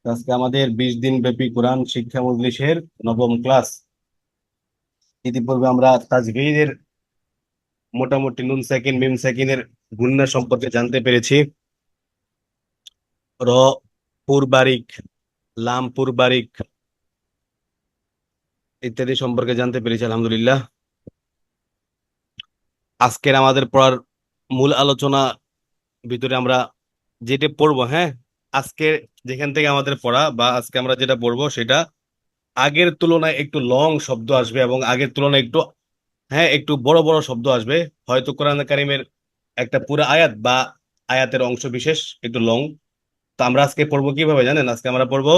আজকে আমাদের 20 দিন ব্যাপী কোরআন শিক্ষা মজলিসের নবম ক্লাস। ইতিপূর্বে আমরা তাজভীরের মোটামুটি নুন সাকিন মিম সাকিনের গুণনা সম্পর্কে জানতে পেরেছি। র পুর বারিক, লাম পুর বারিক ইত্যাদি সম্পর্কে জানতে পেরেছি আলহামদুলিল্লাহ। আজকের আমাদের পড়ার মূল আলোচনা ভিতরে আমরা যেটা পড়বো, হ্যাঁ, আজকে যেখান থেকে আমাদের পড়া বা আজকে আমরা যেটা পড়বো সেটা আগের তুলনায় একটু লং শব্দ আসবে এবং আগের তুলনায় একটু, হ্যাঁ, একটু বড় বড় শব্দ আসবে। হয়তো কোরআন কারিমের একটা পুরো আয়াত বা আয়াতের অংশ বিশেষ একটু লং। তো আমরা আজকে পড়বো কিভাবে জানেন? আজকে আমরা পড়বো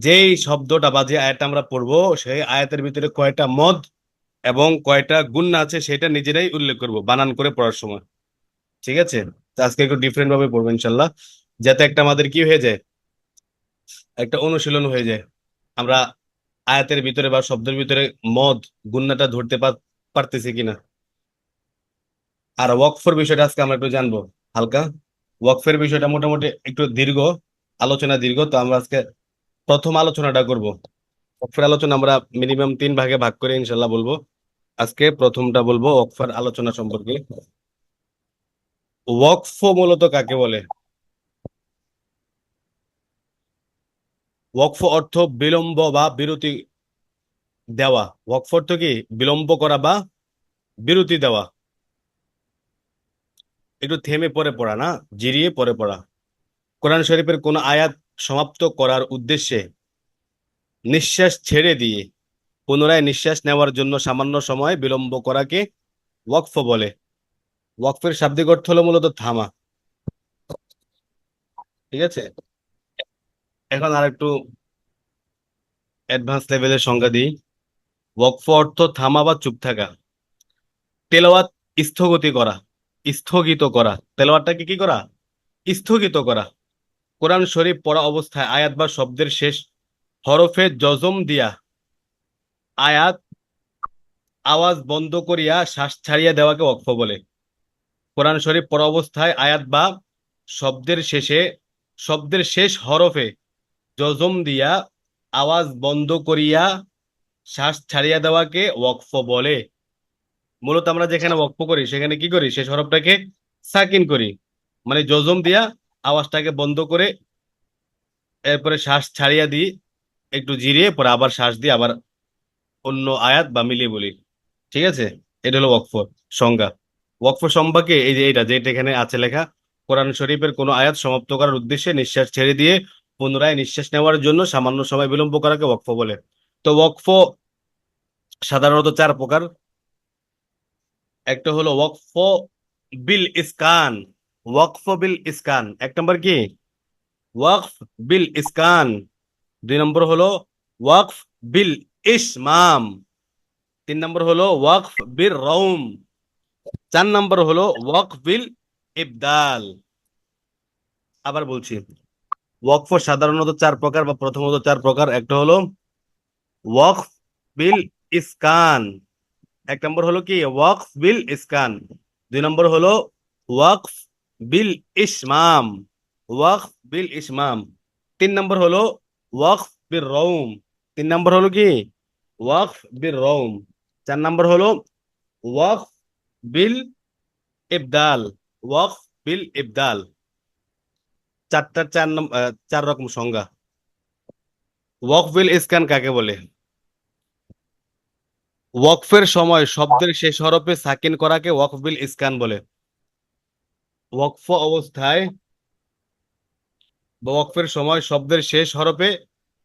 যেই শব্দটা বা যে আয়াতটা আমরা পড়বো সেই আয়াতের ভিতরে কয়টা মদ এবং কয়টা গুণ আছে সেটা নিজেরাই উল্লেখ করব বানান করে পড়ার সময়। ঠিক আছে? তো আজকে একটু ডিফারেন্ট ভাবে পড়বো ইনশাল্লাহ, যাতে একটা আমাদের কি হয়ে যায়, একটা অনুশীলন হয়ে যায়। আমরা আয়াতের ভিতরে বা শব্দের ভিতরে মদ গুণনাটা ধরতে পারতেছি কিনা। আর ওয়াকফের বিষয়টা আজকে আমরা একটু জানবো হালকা। ওয়াকফের বিষয়টা মোটামুটি একটু দীর্ঘ, আলোচনা দীর্ঘ, তো আমরা আজকে প্রথম আলোচনাটা করব। ওয়াকফের আলোচনা আমরা মিনিমাম 3 ভাগে ভাগ করে ইনশাল্লাহ বলবো। আজকে প্রথমটা বলবো ওয়াকফের আলোচনা সম্পর্কে। ওয়াকফ মূলত কাকে বলে? ওয়াকফ অর্থ বিলম্ব বা বিরতি দেওয়া। ওয়াকফ অর্থ কি? বিলম্ব করা বা বিরতি দেওয়া। একটু থেমে পড়ে পড়া না, জিরিয়ে পড়ে পড়া। কোরআন শরীফের কোন আয়াত সমাপ্ত করার উদ্দেশ্যে নিঃশ্বাস ছেড়ে দিয়ে পুনরায় নিঃশ্বাস নেওয়ার জন্য সামান্য সময় বিলম্ব করাকে ওয়াকফ বলে। ওয়াকফের শাব্দিক অর্থ হলো মূলত থামা। ঠিক আছে? এখন আর একটু অ্যাডভান্স লেভেলের সংজ্ঞা দিই। ওয়াকফ অর্থ থামা বা চুপ থাকা। তেলাওয়াত স্থগতি করা, স্থগিত করা। তেলাওয়াতটাকে কি করা? স্থগিত করা। কোরআন শরীফ পড়া অবস্থায় আয়াত বা শব্দের শেষ হরফে জজম দিয়া আয়াত আওয়াজ বন্ধ করিয়া শ্বাস ছাড়িয়া দেওয়াকে ওয়াকফ বলে। কোরআন শরীফ পড়া অবস্থায় আয়াত বা শব্দের শেষে শব্দের শেষ হরফে জজম দিয়া আওয়াজ বন্ধ করিয়া শ্বাস ছাড়িয়া দেওয়াকে ওয়াকফ বলে। মূলত আমরা যেখানে ওয়াকফ করি সেখানে কি করি? শেষ হরফটাকে সাকিন করি, মানে জজম দিয়া আওয়াজটাকে বন্ধ করে এরপরে শ্বাস ছাড়িয়া দিই, একটু জিরিয়ে পরে আবার শ্বাস দিয়ে আবার অন্য আয়াত বা মিলিয়ে বলি। ঠিক আছে? এটা হলো ওয়াকফ সংজ্ঞা। ওয়াকফ সম্পর্কে এই যে এটা যেটা এখানে আছে লেখা, কোরআন শরীফের কোনো আয়াত সমাপ্ত করার উদ্দেশ্যে নিঃশ্বাস ছেড়ে দিয়ে পুনরায় নিঃশ্বাস নেওয়ার জন্য সামান্য সময় বিলম্ব করাকে ওয়াকফ বলে। তো ওয়াকফ সাধারণত 4 প্রকার। একটা হলো ওয়াকফ বিল ইসকান। ওয়াকফ বিল ইসকান 1 নম্বর কি? ওয়াকফ বিল ইসকান। 2 নম্বর হলো ওয়াকফ বিল ইসমাম। 3 নম্বর হলো ওয়াকফ বিল রৌম। 4 নম্বর হলো ওয়াকফ বিল ইবদাল। আবার বলছি, ওয়াকফ সাধারণত 4 প্রকার বা প্রথমত 4 প্রকার। একটা হলো ওয়াকফ বিল ইসকান। 1 নম্বর হলো কি? ওয়াকফ বিল ইসকান। 2 নম্বর হলো ওয়াকফ বিল ইসমাম। ওয়াকফ বিল ইসমাম। 3 নম্বর হলো ওয়াকফ বিল রৌম। 3 নম্বর হলো কি? ওয়াকফ বিল রৌম। 4 নম্বর হলো ওয়াকফ বিল ইবদাল। ওয়াকফ বিল ইবদাল। চারটার 4 রকম সংজ্ঞা। ওয়াকফ বিল ইসকান কাকে বলে? ওয়াকফের সময় শব্দের শেষ হরফে সাকিন করাকে ওয়াকফ বিল ইসকান বলে। ওয়াকফ অবস্থায় বা ওয়াকফের সময় শব্দের শেষ হরফে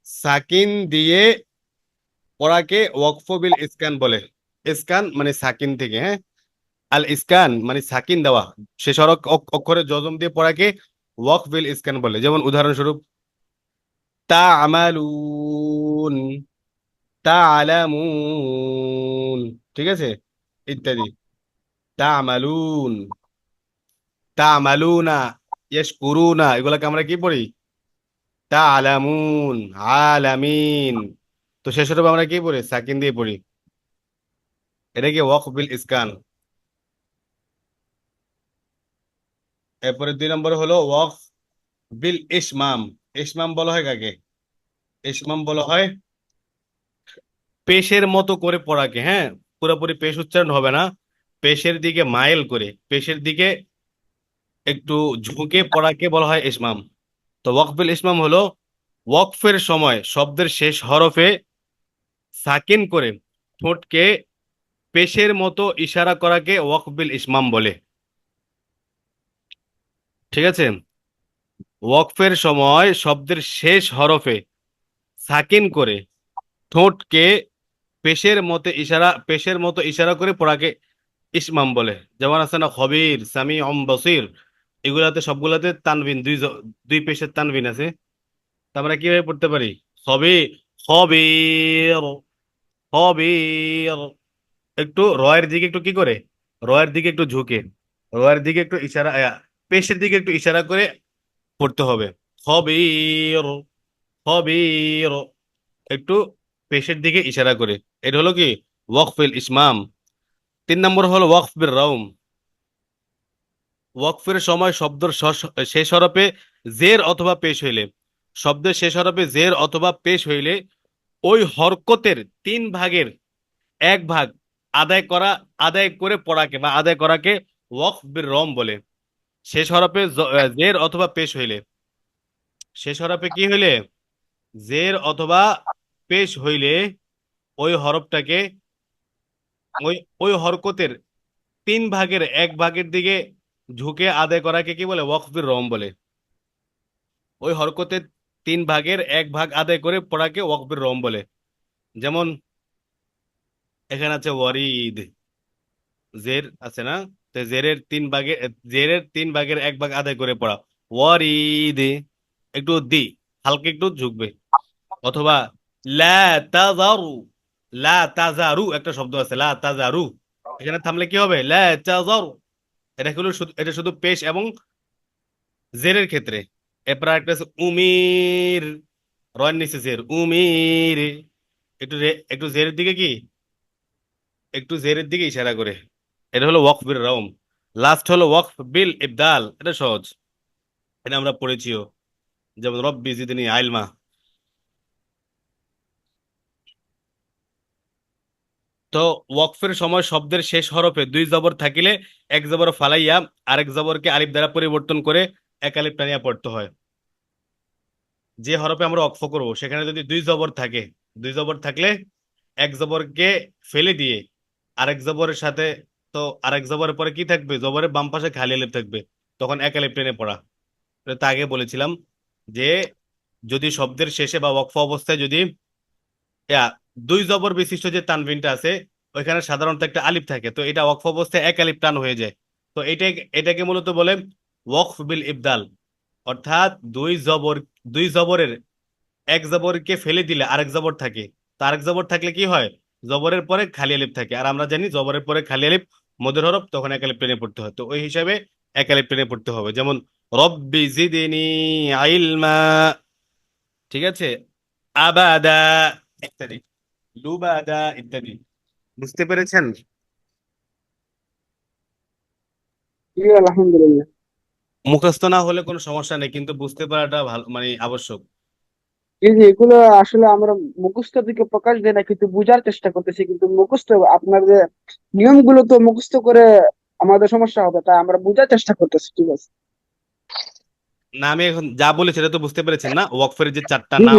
সাকিন দিয়ে পড়াকে ওয়াকফ বিল ইসকান বলে। ইসকান মানে সাকিন থেকে, হ্যাঁ, আল ইসকান মানে সাকিন দেওয়া। শেষ হরফ অক্ষরে জজম দিয়ে পড়াকে ওয়াকফ বিল ইসকান বলে। যেমন উদাহরণস্বরূপ তা'মালুন, তা'লামুন। ঠিক আছে? ইত্যাদি। তা'মালুন, তা'মালুনা, ইয়াশকুরুনা, এগুলাকে আমরা কি পড়ি? তা'লামুন, আলামিন। তো শেষ হরফ আমরা কি পড়ি? সাকিন দিয়ে পড়ি। এটা কি ওয়াকফ বিল ইসকান। এরপরে 2 নম্বর হলো ওয়াকফ বিল ইসমাম। ইসমাম বলা হয় কাকে? ইসমাম বলা হয় পেশের মতো করে পড়াকে, হ্যাঁ, পুরোপুরি পেশ উচ্চারণ হবে না, পেশের দিকে মাইল করে, পেশের দিকে একটু ঝুঁকে পড়াকে বলা হয় ইসমাম। তো ওয়াকফিল ইসমাম হলো ওয়াকফের সময় শব্দের শেষ হরফে সাকিন করে ঠোঁটকে পেশের মতো ইশারা করাকে ওয়াকফিল ইসমাম বলে। ঠিক আছে? ওয়াকফের সময় শব্দের শেষ হরফে সাকিন করে ঠোঁটকে পেশের মতো ইশারা করে পড়াকে ইসমাম বলে। যেমন আছে না খবির, সামি, বসির, এগুলাতে সবগুলাতে তানবিন, দুই পেশের তানবিন আছে। তা আমরা কিভাবে পড়তে পারি? খবি খবির, খবির, একটু রয়ের দিকে একটু কি করে, রয়ের দিকে একটু ঝুঁকে, রয়ের দিকে একটু ইশারা পেশের দিকে একটু ইশারা করে পড়তে হবে। খবির, খবির, একটু পেশের দিকে ইশারা করে। এটা হলো কি ওয়াকফিল ইসমাম। 3 নম্বর হলো ওয়াকফ বির রৌম। ওয়াকফের সময় শব্দের শেষ হরফে জের অথবা পেশ হইলে, শব্দের শেষ হরফে জের অথবা পেশ হইলে ওই হরকতের 3 ভাগের 1 ভাগ আদায় করা, আদায় করে পড়াকে বা আদায় করাকে ওয়াকফ বির রম বলে। শেষ হরফে জের অথবা পেশ হইলে, শেষ হরফে কি হইলে, জের অথবা পেশ হইলে ওই হরফটাকে, ওই ওই হরকতের 3 ভাগের 1 ভাগের দিকে ঝুঁকে আদায় করাকে কি বলে? ওয়াকফ বির রম বলে। ওই হরকতের 3 ভাগের 1 ভাগ আদায় করে পড়াকে ওয়াকফের রম বলে। যেমন এখানে আছে ওয়ারিদ, জের আছে না, তো জেরের 3 ভাগের 1 ভাগ আদায় করে পড়া ওয়ারিদ, একটু দি, হালকা একটু ঝুঁকবে। অথবা লা তাজারু, লা তাজারু একটা শব্দ আছে, লা তাজারু, এখানে থামলে কি হবে? লা তাজারু। এটা শুধু পেশ এবং জেরের ক্ষেত্রে। এরপর একটা আছে উমির, রয়ের নিচে জের, উমির, একটু জেরের দিকে কি, একটু জেরের দিকে ইশারা করে। এটা হলো ওয়াকফ বিল রওম। লাস্ট হলো ওয়াকফ বিল ইবদাল। এটা সহজ, এটা আমরা পড়েছিও, যেমন রব্বি জিদনি আইলমা। তো ওয়াকফের সময় শব্দের শেষ হরফে 2 জবর থাকিলে 1 জবর ফালাইয়া আরেক জবরকে আলিফ দ্বারা পরিবর্তন করে এক আলিফ টানিয়া পড়তে হয়। যে হরফে আমরা ওয়াকফ করব সেখানে যদি 2 জবর থাকে, 2 জবর থাকলে 1 জবরকে ফেলে দিয়ে আরেক জবরের সাথে, তো আরেক জবরের পরে কি থাকবে? জবরের বাম পাশে খালি আলিফ থাকবে, তখন এক আলিফ টেনে পড়া। এটা তো আগে বলেছিলাম যে যদি শব্দের শেষে বা ওয়াকফ অবস্থায় যদি ইয়া 2 জবর বিশিষ্ট যে তানভিনটা আছে ওইখানে সাধারণত একটা আলিফ থাকে, তো এটা ওয়াকফ অবস্থায় এক আলিফ টান হয়ে যায়। তো এটাকে মূলত বলে ওয়াকফ বিল ইবদাল। অর্থাৎ 2 জবরের 1 জবরকে ফেলে দিলে আরেক জবর থাকে, তো আরেক জবর থাকলে কি হয়? জবরের পরে খালি আলিফ থাকে, আর আমরা জানি জবরের পরে খালি আলিফ মদের হরফ, তখন এক আলিফ টেনে পড়তে হয়। তো ওই হিসাবে এক আলিফ টেনে পড়তে হবে। যেমন রব্বি জিদিনি আইলমা, ঠিক আছে, আবাদা ইত্যাদি, লুবাদা ইত্যাদি। বুঝতে পেরেছেন? জি আলহামদুলিল্লাহ। মুখস্থ না হলে কোনো সমস্যা নেই, কিন্তু বুঝতে পারাটা ভালো, মানে আবশ্যক। জি জি, এগুলো আসলে আমরা মুখস্থ দিকে প্রকাশ দেয় না, কিন্তু বোঝার চেষ্টা করতেছি, কিন্তু মুখস্থ আপনার যে নিয়মগুলো তো মুখস্থ করে আমাদের সমস্যা হবে, তাই আমরা বোঝার চেষ্টা করতেছি। ঠিক আছে। না, আমি এখন যা বলেছি সেটা তো বুঝতে পেরেছেন না, ওয়াকফের যে 4টা জি জি, নাম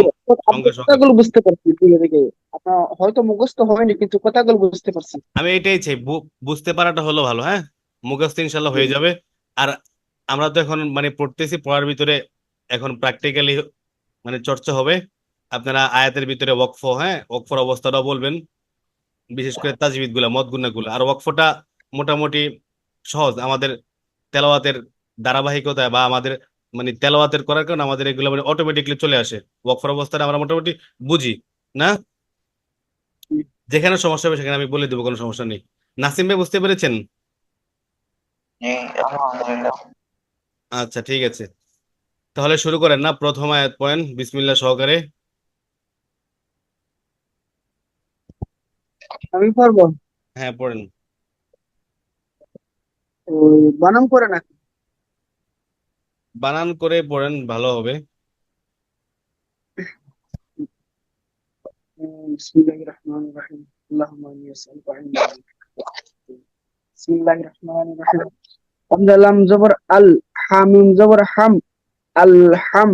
সঙ্গে আপনার সঙ্গে। কথাগুলো বুঝতে পারছি ধীরে ধীরে। আপনার হয়তো মুখস্থ হয়নি, কিন্তু কথাগুলো বুঝতে পারছি। আমি এটাই চাই, বুঝতে পারাটা হলো ভালো, হ্যাঁ। মুখস্থ ইনশাল্লাহ জি হয়ে যাবে। আর আমরা তো এখন মানে পড়তেছি, পড়ার ভিতরে এখন প্র্যাকটিক্যালি মানে চর্চা হবে। আপনারা আয়াতের ভিতরে ওয়াকফ, হ্যাঁ, ওয়াকফর অবস্থাটাও বলবেন, বিশেষ করে তাজবিদ গুলা, মদ গুন্না গুলা। আর ওয়াকফটা মোটামুটি সহজ আমাদের তেলাওয়াতের ধারাবাহিকতা বা আমাদের মানে তেলাওয়াতের করার কারণে আমাদের এগুলো মানে অটোমেটিকলি চলে আসে। ওয়াকফর অবস্থাটা আমরা মোটামুটি বুঝি না। জি। যেখানে সমস্যা হবে সেখানে আমি বলে দেবো, কোনো সমস্যা নেই। নাসিম ভাই বুঝতে পেরেছেন? জি আলহামদুলিল্লাহ। আচ্ছা, ঠিক আছে, তাহলে শুরু করেন না, প্রথম আয়াত পড়েন বিসমিল্লাহ সহকারে। আমি পারবো। হ্যাঁ, পড়েন। ওই বানান করে না। বানান করে পড়েন ভালো হবে। بسم الله الرحمن الرحيم اللهم اني اسالك علما لا ينفع. بسم الله الرحمن الرحيم حمد لم زبر الحميم زبر حم الحم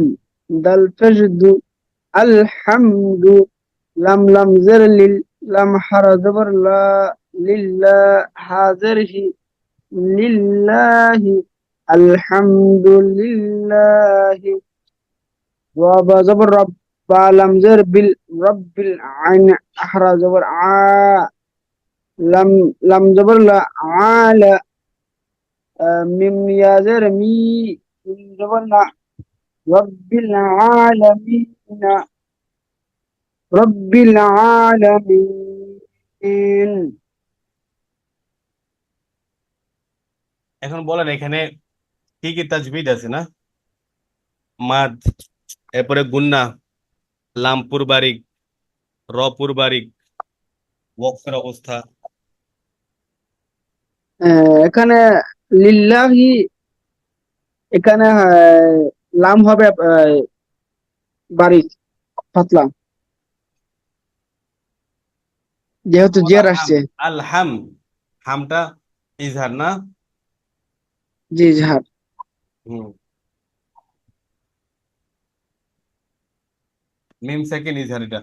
دل تجد الحمد لم زر لم حر زبر لا لله حاضره لله الحمد لله وابا زبر رب لم زر بالرب العين احرى زبر لم زبر لا عال ميم يا زر ميم زبر لا رب العالمين رب العالمين এখন বলেন এখানে কি কি তাজবিদ আছে না? মাদ, এরপরে গুন্না, লামপুর বারিক, রপুর বারিক, ওয়াকফের অবস্থা। এখানে লিল্লাহি এখানে লাম হবে বারিক পাতলা যেহেতু জের আলহাম, আসছে। আলহাম, হামটা ইজহার না? জি ঝাড়। হুম। মিম সেকেন্ড ইজহার এটা।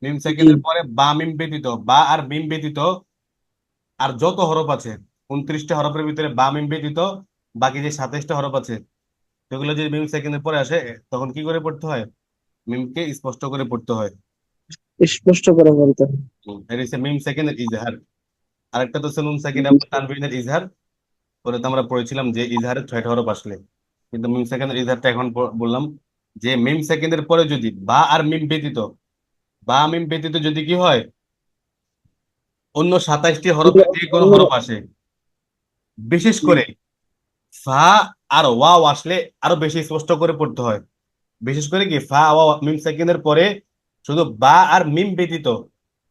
মিম জি সেকেন্ডের পরে বা মিম ব্যতীত, বা আর মিম ব্যতীত আর যত হরফ আছে, 29টা হরফের ভিতরে বা মিম ব্যতীত বাকি যে 27টা হরফ আছে, সেগুলো যদি মিম সেকেন্ডের পরে আসে, তখন কি করে পড়তে হয়? মিমকে স্পষ্ট করে পড়তে হয়। স্পষ্ট করে বলতে হবে। এটা হচ্ছে মিম সেকেন্ডের ইজহার। আরেকটা তো হচ্ছে নুন সেকেন্ড এবং তানবিনের ইজহার। ওটা তো আমরা পড়েছিলাম যে ইজহারের 6টা হরফ আসলে, কিন্তু মিম সেকেন্ডের ইজহারটা এখন বললাম যে মিম সেকেন্ডের পরে যদি বা আর মিম ব্যতীত, বা মিম ব্যতীত যদি কি হয়, অন্য 27টি হরফের যে কোনো হরফ আসে, বিশেষ করে ফা আর ওয়াও আসলে আরো বেশি স্পষ্ট করে পড়তে হয়। বিশেষ করে কি ফা ওয়াও মিম সেকেন্ডের পরে শুধু বা আর মিম ব্যতীত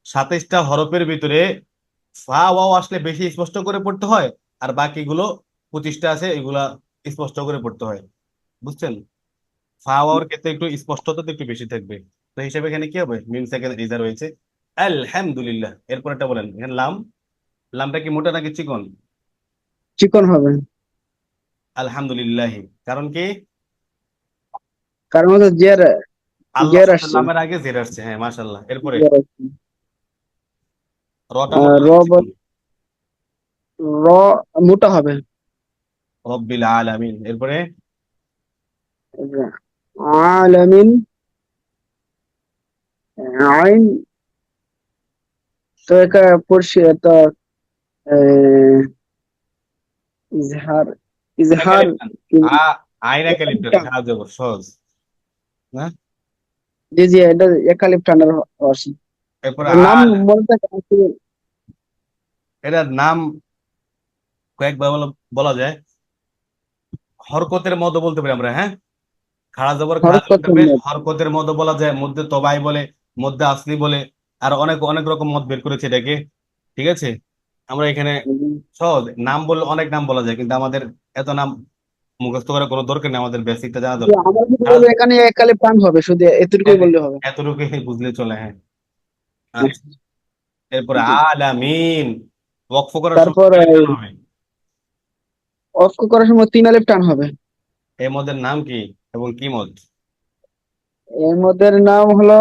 27টা হরফের ভিতরে ফা ওয়াও আসলে বেশি স্পষ্ট করে পড়তে হয়, আর বাকিগুলো 25টা আছে এগুলা স্পষ্ট করে পড়তে হয়। বুঝছেন? ফা ওয়াওর ক্ষেত্রে একটু স্পষ্টতা তো একটু বেশি থাকবে। তো হিসাবে এখানে কি হবে, মিম সেকেন্ড রিজার্ভ হয়েছে আলহামদুলিল্লাহ। এরপর একটা বলেন এখানে লাম, লামটা কি মোটা নাকি চিকন? চিকন হবে আলহামদুলিল্লাহ। কারণ কি? কারণ হচ্ছে জের আল্লাহ জের শব্দের আসছে। লামের আগে জের আসছে, হ্যাঁ মাশাআল্লাহ। এরপরে জের আসছে। রটা আর মোটা নাকি চিকন? র মোটা হবে। রব্বিল আলামিন। এরপরে আলামিন আইন তো একা পড়ছি তো আহ, ইজহার ইজহার একালিফ টান। কি আ আইনা কালিফ টান, একালিপটান। হ্যাঁ জবর সহজ না? জি জি এটা একালিপটানের অর্থ। এরপরে এটার নাম আল, মনে থাকে আসলে। এটার নাম কয়েকবার বলা যায়। হরকতের মতো বলতে পারি আমরা, হ্যাঁ। খাড়া জবর খাড়া হরফ জবরটা করতে বেশ হবে। হরকতের মতো বলা যায়, মধ্যে তবাই বলে, মধ্যে আসলি বলে, আর অনেক অনেক রকম মত বের করেছে এটাকে। ঠিক আছে, আমরা এখানে সহজ নাম বললে অনেক নাম বলা যায়, কিন্তু আমাদের এত নাম মুখস্থ করার কোনো দরকার নেই, আমাদের বেসিকটা জানা যে দরকার। আমার যদি আর বলে এখানে একালিপটান হবে শুধু এতটুকুই বললে হবে। এতটুকু বুঝলে চলে, হ্যাঁ। আচ্ছা, আচ্ছা, এরপরে জি। আলামিন, ওয়াকফ করার সময় তারপর কয় লিখতে হবে? অফ করার সময় তিন আলিফ টান হবে। এই মদের নাম কি এবং কি মদ? এর মধ্যে নাম হলো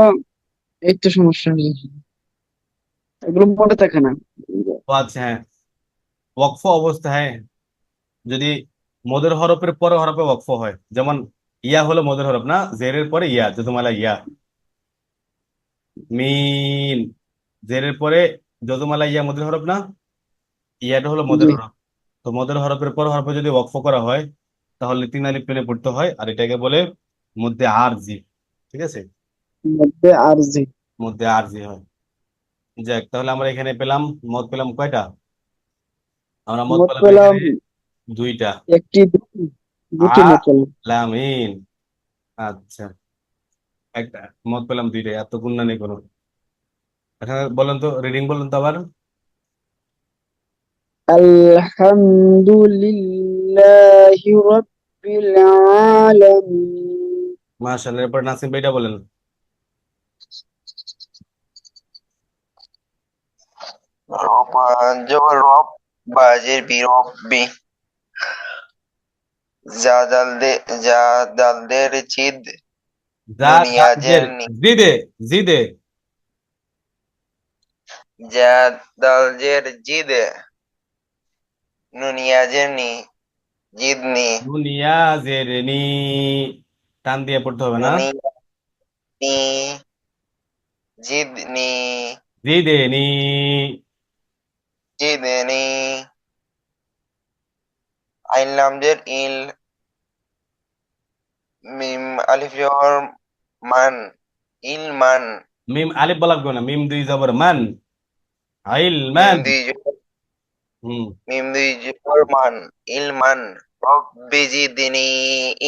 এই তো সমস্যা হলো এগুলো মনে থাকে না। ও আচ্ছা, হ্যাঁ। ওয়াকফ অবস্থায় যদি মদের হরফের পরে হরফে ওয়াকফ হয়, যেমন ইয়া হলো মদের হরফ না, জেরের পরে ইয়া, যজুমালা ইয়া। মিন, জেরের পরে যজুমালা ইয়া মদের হরফ না, ইয়াটা হলো মদের জি হরফ। তো মদের হরফের পর হরফে যদি ওয়াকফ করা হয়, তাহলে তিন আলিফ টেনে পড়তে হয়, আর এটাকে বলে মধ্যে আরজি। ঠিক আছে, মধ্যে আর জি। মধ্যে আরজি হয়। যাক, তাহলে আমরা এখানে পেলাম, মদ পেলাম কয়টা? আমরা মদ মত পেলাম পেলাম এখানে দুইটা। একটি দুটি দুটি মত পেলাম। আলামিন, আচ্ছা, একটা মত পেলাম দুইটাই, এত গুণা নেই কোনো। এখানে বলেন তো, রিডিং বলেন তো আবার। আলহামদুলিল্লাহ লিল্লাহি রাব্বিল আলামিন। মাশাআল্লাহ। এরপর নাসিম ভাইটা বলেন। রব জবর রব বাজের বি রব্বি জাদালদে জাদালদের চিদ যা নুনিয়াজের জের নি জিদে জিদে জাদালজের জিদে নুনিয়াজের নি জিদনি দুনিয়া জেরনি, টান দিয়ে পড়তে হবে না। নুনিয়ানি জিদনি জিদেনি, জিদনি আইন লামজের ইল মিম আলিফ জবর মান ইলমান মিম আলিফ বলা লাগবে না, মিম দুই জবর মান, আইল মিম মান। দুই হুম। মিম দুই জবর মান ইলমান রব্বি জিদনি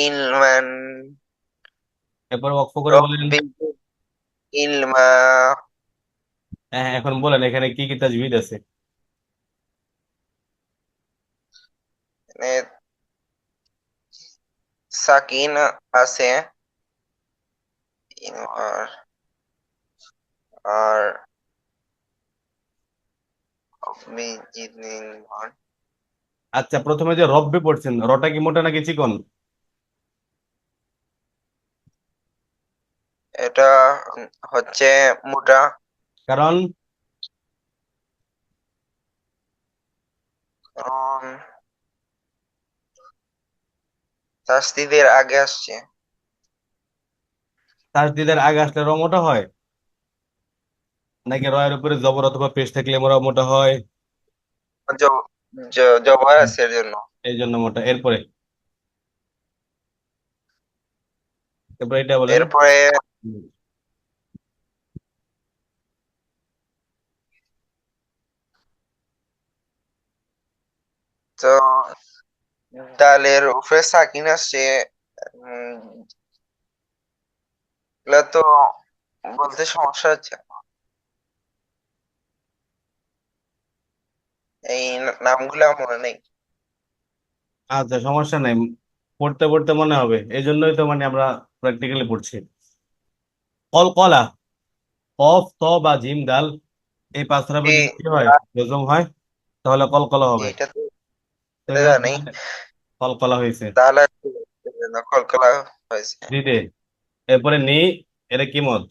ইলমান এরপর ওয়াকফ করে বলেন। রব্বি ইলমা হ্যাঁ হ্যাঁ, এখন বলেন এখানে কি কি তাজবিদ আছে। মানে সাকিন আছে আর আর রব্বি জিদনি ইলমান আচ্ছা, প্রথমে যে রব্বে পড়ছেন, রটা কি মোটা নাকি চিকন? এটা হচ্ছে মোটা কারণ কারণ তাসদিদের আগে আসছে তাসদিদের আগে আসলে র মোটা হয়, নাকি রয়ের উপরে জবর অথবা পেশ থাকলে র মোটা হয়? জবর হুম, আছে এর জন্য এই জন্য মোটা। এরপরে এরপরে এটা বলেন। এরপরে হুম। তো ডালের উপরে সাকিন আসছে উম, এগুলা তো বলতে সমস্যা হচ্ছে এই নামগুলা মনে নেই আচ্ছা, সমস্যা নাই, পড়তে পড়তে মনে হবে, এই জন্যই তো মানে আমরা প্র্যাকটিক্যালি পড়ছি। কলকলা, কফ ত বা জিম দাল, এই পাঁচ হরফে জি যদি কি হয়, জজম হয়, তাহলে কলকলা জি, হবে। এটা তো তো এটা এটা জানি কলকলা হয়েছে। তাহলে নকল করা হয়েছে দিতে। এরপরে নি, এটা কি মত?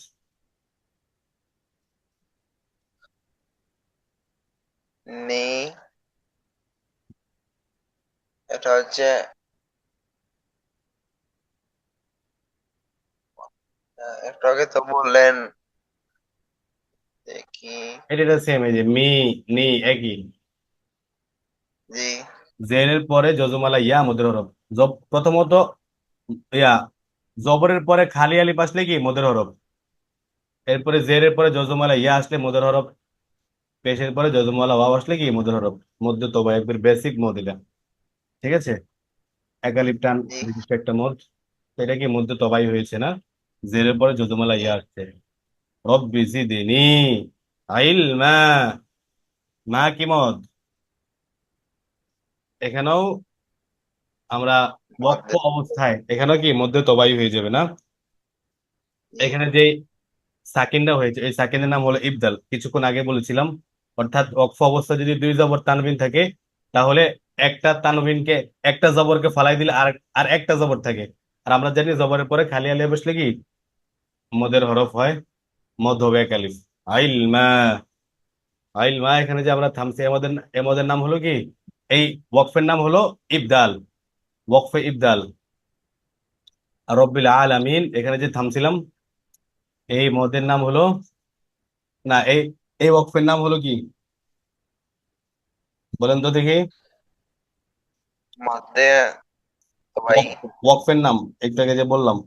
নি এটা হচ্ছে একটু আগে তো বললেন যে কি এটা সেম, এই যে মি নি একই। জি জেরের পরে যজমালা ইয়া মদের হরফ। প্রথমত ইয়া, জবরের পরে খালি আলিফ আসলে কি মদের হরফ। এরপরে জেরের পরে যজমালা ইয়া আসলে মদের হরফ। পেশের পরে যজমালা ওয়াও আসলে কি মদের হরফ। মধ্য তবা একবার বেসিক মদ এটা। ঠিক আছে, এক আলিফ টান জি বিশিষ্ট একটা মদ। তো এটা কি মধ্য তবাই হয়েছে না। জেরের পরে যজমালা জি ইয়া আসছে। রব্বি জিদনি ইলমা, মা কি মদ। এখানেও আমরা ওয়াক্ফ মধ্যে অবস্থায় এখানেও কি মধ্যে তবাই হয়ে যাবে না। জি এখানে যে সাকিনটা হয়েছে, এই সাকিনের নাম হলো ইবদাল, কিছুক্ষণ আগে বলেছিলাম। অর্থাৎ ওয়াকফ অবস্থা যদি দুই জবর তানবিন থাকে, তাহলে একটা তানবিনকে, একটা জবরকে ফালাই দিলে আর আর একটা জবর থাকে। আর আমরা জানি জবরের পরে খালি আলিয়া বসলে কি মদের হরফ হয়, মদ হবে এক আলিফ। আইলমা, আইলমা, এখানে যে আমরা থামছি, এমদের নাম হলো কি, এই ওয়াকফের নাম হলো ইবদাল, ওয়াকফে ইবদাল। আর রব্বিল আলামিন, এখানে যে থামছিলাম, এই মদের নাম হলো, না, এই ওয়াকফের নাম হলো কি, বলেন তো দেখি। মধ্যে তো ভাই ওয়াকফের নাম একটু আগে যে বললাম,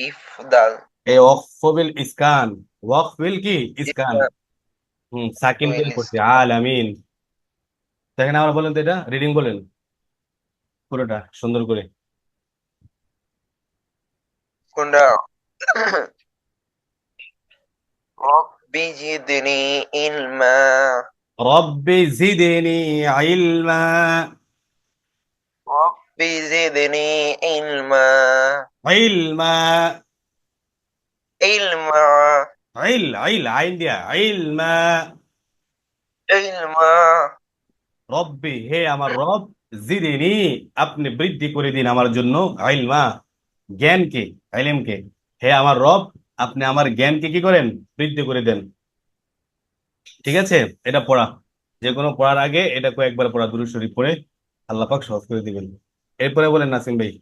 ইফদাল এই ওয়াকফবিল ইসকান, ওয়াকফিল কি ইসকান। ইফদাল সাকিন দিয়ে পড়ছি আলামিন। দেখেন আমরা, বলেন তো এটা রিডিং বলেন পুরোটা সুন্দর করে। কোনটা রব্বি জিদনি ইলমা রব্বি জিদনি ইলমা, জিদনি ইলমা ইলমা, ইলমা আইন দিয়া, ইলমা। ইলমা রব্বি, হে আমার রব, জিদিনি, আপনি বৃদ্ধি করে দিন আমার জন্য, ইলমা, জ্ঞানকে, ইলমকে। হে আমার রব, আপনি আমার জ্ঞানকে কি করেন? বৃদ্ধি করে দেন। ঠিক আছে, এটা পড়া, যে কোনো পড়ার আগে এটা কয়েকবার পড়া, দুরূদ শরীফ পড়ে আল্লাহ পাক সহজ করে দিবেন। এরপরে বলেন নাসিম ভাই।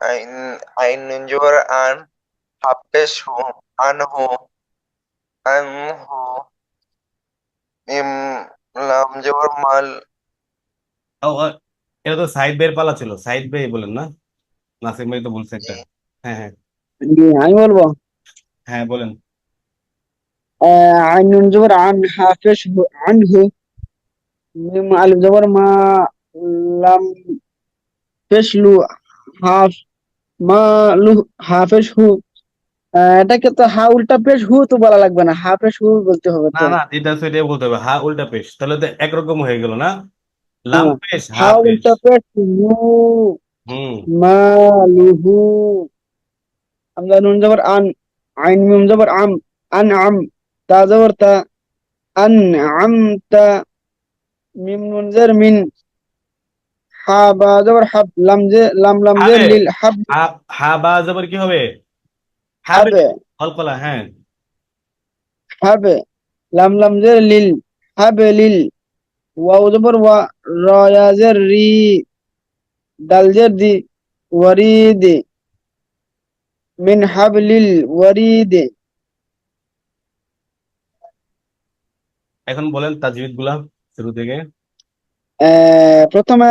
আইন আইন নুন জবর আন হাফেজ হু আনহু আনহু মিম লাম জবর মাল ও, ও, এটা তো সাইদ ভাইয়ের পালা ছিল, সাইদ ভাই বলেন না, নাসিম ভাই তো বলছে জি একটা। হ্যাঁ, হ্যাঁ, জি, আমি বলবো হ্যাঁ বলেন। আইন নুন জবর আন হাফেজ আনহু মিম আলিফ জবর মা লাম পেশ লু হাফ মা লু হাফেজ হু। এটাকে তো হা উল্টা পেশ হু তো বলা লাগবে না, হাফেজ হু বলতে হবে না তো। না, এটা সেটাই বলতে হবে, হা উল্টা পেশ, তাহলে তো একরকম হয়ে গেল না, লাম হ্যাঁ, পেশ হা হা পেশ। উল্টা পেশ লু হুম। মা লুহু। আমরা নুন জবর আন আইন মিম জবর আম আন আম তা জবর তা আন আম তা মিম নুন জের মিন হা বা জবর হাব লাম জের হবে, লিল হাব হা, হা বা জবর কি হবে? হবে, হাবে কলকলা, হ্যাঁ। হাবে লাম জের লিল হাবে লিল ওয়াও জবর ওয়া র ইয়া জের রি দাল জের দি ওয়ারিদ মিন হাবলিল ওয়ারিদ। এখন বলেন তাজবিদ গুলা শুরু থেকে। প্রথমে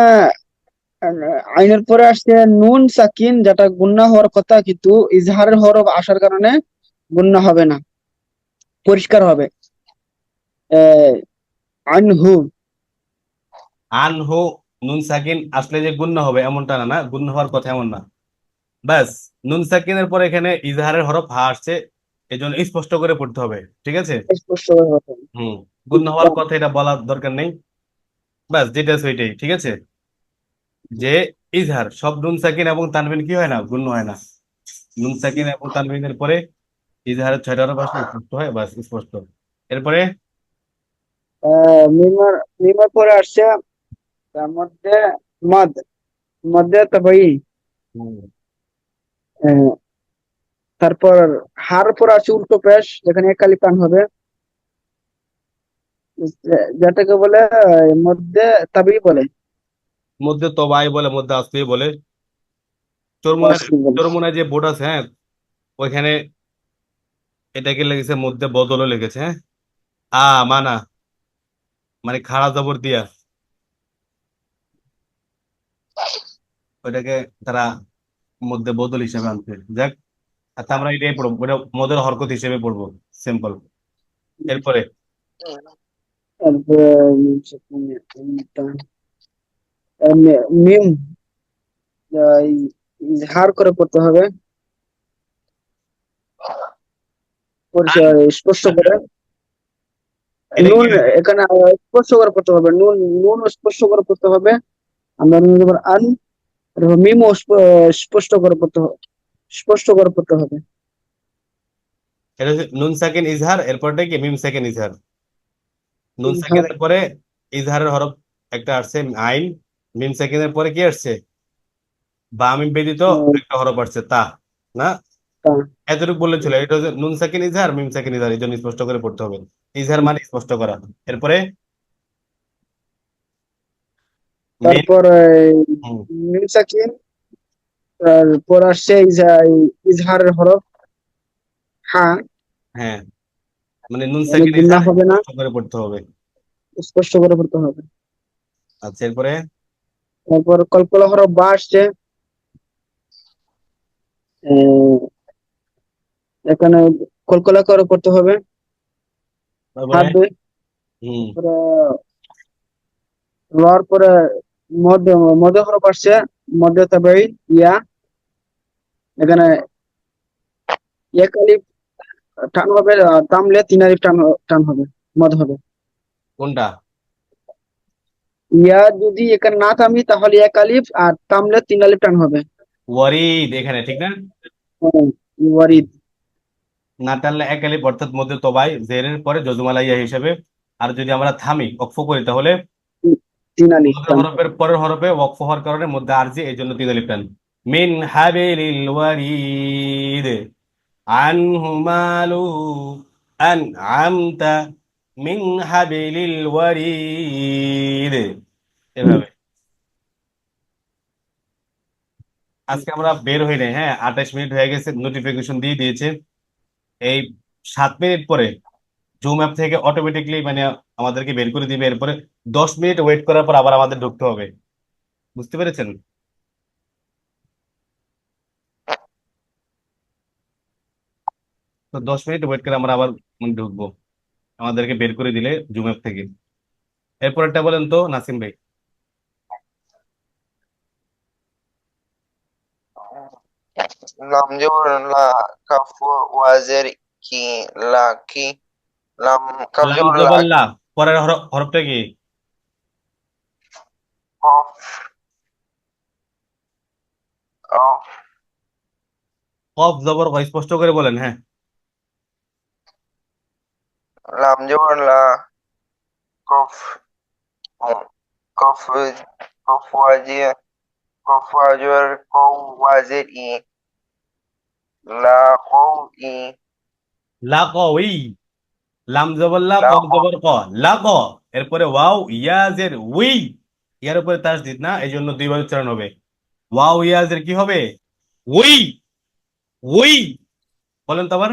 আইনের পরে আসছে নুন সাকিন, যেটা গুন্না হওয়ার কথা কিন্তু ইজহারের হরফ আসার কারণে গুন্না হবে না, পরিষ্কার হবে। আহ, আনহু। আনহু, নুন সাকিন আসলে যে গুণ্য হবে এমনটা না, না গুণ্য হওয়ার কথা এমন না। ব্যাস, নুন সাকিনের পরে এখানে ইজহারের হরফ হা আসছে, এই জন্য স্পষ্ট করে পড়তে হবে, ঠিক আছে। স্পষ্ট হবে। হুম। গুণ্য হওয়ার কথা এটা বলার দরকার নেই, ব্যাস যেটা আছে ওইটাই, ঠিক আছে। যে ইজহার সব নুন সাকিন এবং তানবিন কি হয় না, গুণ্য হয় না। নুন সাকিন এবং তানবিনের পরে ইজহারের ছয়টা হরফ আসলে স্পষ্ট হয়, বাস স্পষ্ট। এরপরে মিমার মিমার পরে আসছে তার মধ্যে মদ, মধ্যে তবেই। হুম, তারপর হার পর আছে উল্টো পেশ, যেখানে একালি টান হবে, যেটাকে বলে মধ্যে তাবেই বলে। মধ্যে তবাই বলে, মধ্যে আসতেই বলে। চরমুনার, বাসি বলে। চরমুনায় যে বোর্ড আছে, হ্যাঁ, ওইখানে এটাকে লেগেছে মধ্যে বদলও লেগেছে, হ্যাঁ। মানা, মানে খাড়া জবর দিয়া ওইটাকে তারা মধ্যে বদল হিসেবে আনছে, যাক। আচ্ছা, আমরা এটাই পড়বো, ওটা মদের হরকত হিসেবে পড়বো, সিম্পল। এরপরে তারপর মিম আহ, ইজহার করে পড়তে হবে, আন, স্পষ্ট করে। এটা কি নুন হয়েছে? এখানে স্পষ্ট করে পড়তে হবে, নুন নুন স্পষ্ট করে পড়তে হবে। আমরা নুন যখন আন মিমও স্পষ্ট করে পড়তে হবে, স্পষ্ট করে পড়তে হবে। এটা হচ্ছে নুন সাকিন ইজহার, এরপরটা কি মিম সাকিন ইজহার। নুন ইজহার সাকিনের পরে ইজহারের হরফ একটা আসছে আইন, মিম সাকিনের পরে কি আসছে? বা মিম ব্যতীত একটা হরফ আসছে তা, না? এতটুকু বললে ছিল, এটা হচ্ছে নুন সাকিন ইজহার, মিম সাকিন ইজহার, এই জন্য স্পষ্ট করে পড়তে হবে। ইজহার মানে স্পষ্ট করা। এরপরে মিম। তারপর হুম, মিম সাকিন, তারপর আসছে ইজহারের হরফ হ্যাঁ, হ্যাঁ, মানে নুন মানে সাকিন গুণা ইজহার হবে না, স্পষ্ট করে পড়তে হবে। স্পষ্ট করে পড়তে হবে। আচ্ছা, এরপরে তারপর কলকলা হরফ বা আসছে, আহ, এখানে কলকলা করে পড়তে হবে। তারপরে হাবে, হুম, তারপরে লওয়ার পরে মধ্য মধ্য হরফ আসছে, মধ্য তবে ইয়া, এখানে এক আলিফ টান হবে, থামলে তিন আলিফ টান হবে, মদ হবে। কোনটা? ইয়া যদি এখানে না থামি তাহলে এক আলিফ, আর থামলে তিন আলিফ টান হবে। ওয়ারিদ এখানে ঠিক না? হুম, ওয়ারিদ। না টানলে এক আলিফ অর্থাৎ মধ্যে তবাই জেরের পরে যজুমালা ইয়া হিসেবে। আর যদি আমরা থামি ওকফ করি তাহলে তিন আলিফ মধ্যের টান। হরফের পরের হরফে ওয়াকফ হওয়ার কারণে মধ্যে আরজি, এই জন্য তিন আলিফ টান। মিন হাবিলিল ওয়ারিদ আনহু মালু আন আমতা মিন হাবিলিল ওয়ারিদ, এভাবে। আজকে আমরা বের হই নাই, হ্যাঁ, 28 মিনিট হয়ে গেছে, নোটিফিকেশন দিয়ে দিয়েছে। এই 7 মিনিট পরে জুম অ্যাপ থেকে অটোমেটিকলি মানে আমাদেরকে বের করে দিবে। এরপরে 10 মিনিট ওয়েট করার পর আবার আমাদের ঢুকতে হবে। বুঝতে পেরেছেন? তো 10 মিনিট ওয়েট করে আমরা আবার মানে ঢুকবো, আমাদেরকে বের করে দিলে জুম অ্যাপ থেকে। এরপরটা বলেন তো নাসিম ভাই। লাম জবর লা, কাফ ওয়াজের কি, লা কি, লাম কাফ লাম জবর লা, জবর লা, পরের হরফটা কি? কফ, অফ, কফ জবর ক, স্পষ্ট করে বলেন, হ্যাঁ। লাম জবর লা, কফ, কফ, কফ ওয়াজের, কফ ওয়াজের কৌ ওয়াজের ই, লা কৌ ই, লা ক উই, লাম জবর লা, লা কফ কৌ, জবর ক, লা ক। এরপরে ওয়াও ইয়াজের উই, ইয়ার উপরে তাসদিদ না, এই জন্য দুইবার উচ্চারণ হবে। ওয়াও ইয়াজের কি হবে? We, we. বলেন তো আবার।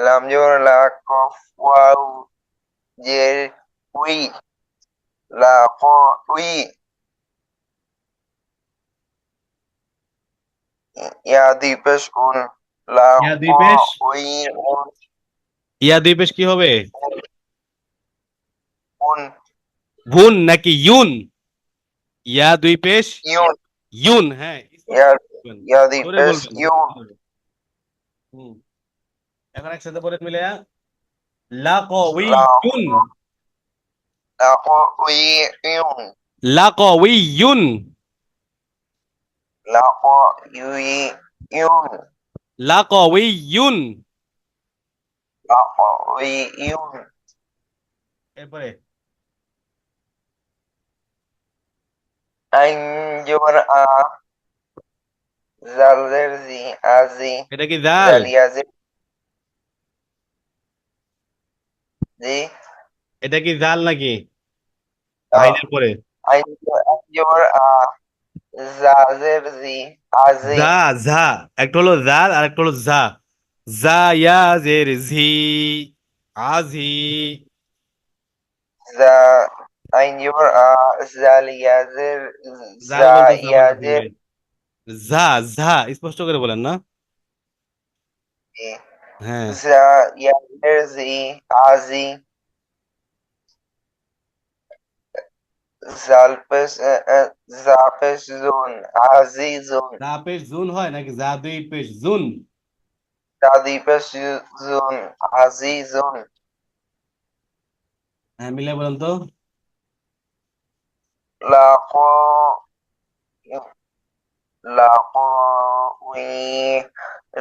লাম জবর লা, কফ ওয়াও জের উই, লা কৌ উই, ইয়া দুই পেশ উন, লা ইয়া দুই কৌ পেশ, উই উন, ইয়া দুই পেশ কি হবে? উন, ভুন নাকি ইউন? ইয়া দুই পেশ ইউন, ইউন, হ্যাঁ, স্পষ্ট ইয়া, করে বলবেন, ইয়া দুই জোরে পেশ বলবেন। ইউন, হুম। এখন একসাথে বলেন মিলে, লা লা কওয়িয়ুন, লা কৌ উই ইউন, লা কওয়িয়ুন, লা কৌ উই ইউন, লা কওয়িয়ুন। লা কৌ উই ইউন, এরপরে আইন জবর আ, জালের জি, আজি, এটা কি জাল? জালিয়াজে জি, এটা কি জাল নাকি আ, আইনের পরে? আইন জবর আ, জাজের জি, আজি, যা, যা। একটা হলো জাল আর একটা হলো যা। যা ইয়াজের ঝি, আজি। জা, আইন জবর আ, জালিয়াজের জাল জা, বলতেছে আবার নাসিম ইয়াজের ভাই। যা, যা, স্পষ্ট করে বলেন না। জি, হ্যাঁ, জা, ইয়াজের জি, আজি, জালপেশ, জাপেশ জুন, আজিজুন, যা পেশ জুন হয় নাকি যা দুই পেশ জুন? জাদিপেশ জুন, আজিজুন, হ্যাঁ, মিলে বলেন তো। লাকো, লাকোই,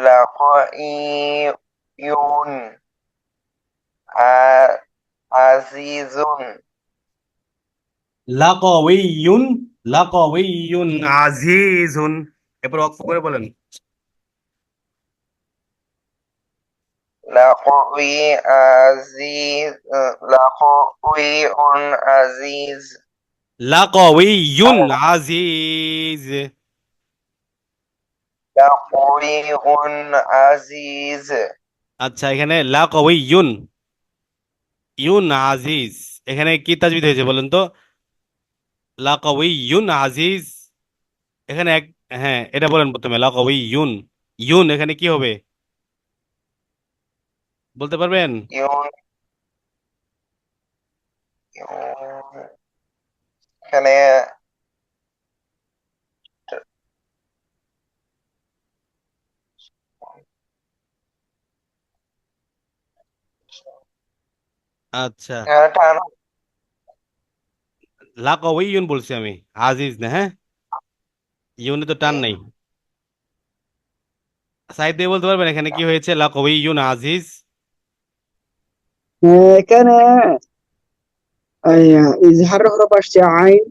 লাকোই ইউন, আজিজুন, লাকাউইয়ুন, লাকাউইয়ুন আজিজুন। এরপর অক্ষ করে বলেন। লাকোই আজিজ, লাকোই উন আজিজ, লাকাউইয়ুন আজিজ। লাকোই উন আজিজ, আচ্ছা, এখানে লাকাউইয়ুন, ইউন আজিজ, এখানে কি তাজবিদ হয়েছে বলেন তো? লাকাউইয়ুন আজিজ, এখানে এক, হ্যাঁ, এটা বলেন প্রথমে। লাকাউইয়ুন, ইউন এখানে কি হবে বলতে পারবেন? ইউন, ইউন, এখানে আচ্ছা, টান, লা কওয়িয়ুন বলছি আমি, আজিজ না, হ্যাঁ, ইউনে তো টান নাই। সাইদ দিয়ে বলতে পারবেন এখানে কি হয়েছে, লা কওয়িয়ুন আজিজ? এখানে ইজহার হরফ আসছে আইন।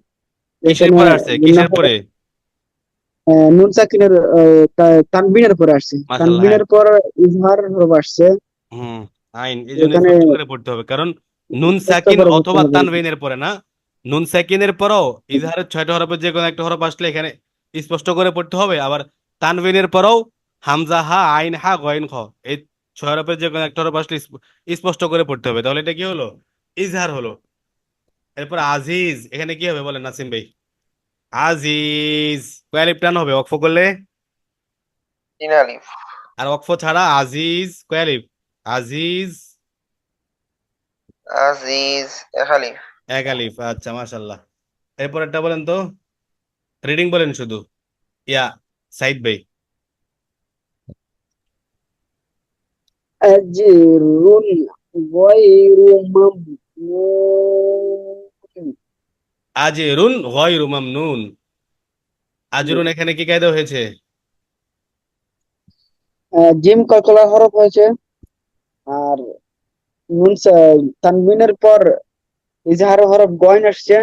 কিসের এখানে পরে আসছে, গুন্না কিসের হরফ পরে? নুন সাকিনের তানবিনের পরে আসছে, মাশাআল্লাহ, হ্যাঁ। তানবিনের পর ইজহার হরফ আসছে। হুম। আইন, এই জন্য এখানে স্পষ্ট করে পড়তে হবে, কারণ নুন স্পষ্ট সাকিন করে বলতে অথবা হবে। তানবিনের পরে না, নুন সাকিনের পরেও ইজহারের 6টা হরফের যে কোনো একটা হরফ আসলে এখানে স্পষ্ট করে পড়তে হবে। আবার তানবিনের পরেও হামজা হা, আইন হা, গয়েন খ, এই 6 হরফের যে কোনো একটা হরফ আসলে স্পষ্ট করে পড়তে হবে। তাহলে এটা কি হলো? ইজহার হলো। এরপর আজিজ, এখানে কি হবে বলেন নাসিম ভাই? আজিজ, কয় আলিফ টান হবে ওয়াকফ করলে? 3 আলিফ। আর ওয়াকফ ছাড়া আজিজ কয় আলিফ? আজিজ আজিজ 1 আলিফ। এক আলিফ। আচ্ছা, মাশাল্লাহ। এরপর একটা বলেন তো, রিডিং বলেন শুধু, ইয়া সাইদ ভাই। أجر غير ممنون। আজরুন গয়রু মামনুন। আজরুন এখানে কি কায়দা হয়েছে? জিম কলকলা হরফ হয়েছে, আর তানবিনের পর ইজহার হরফ গয়ন আসছে।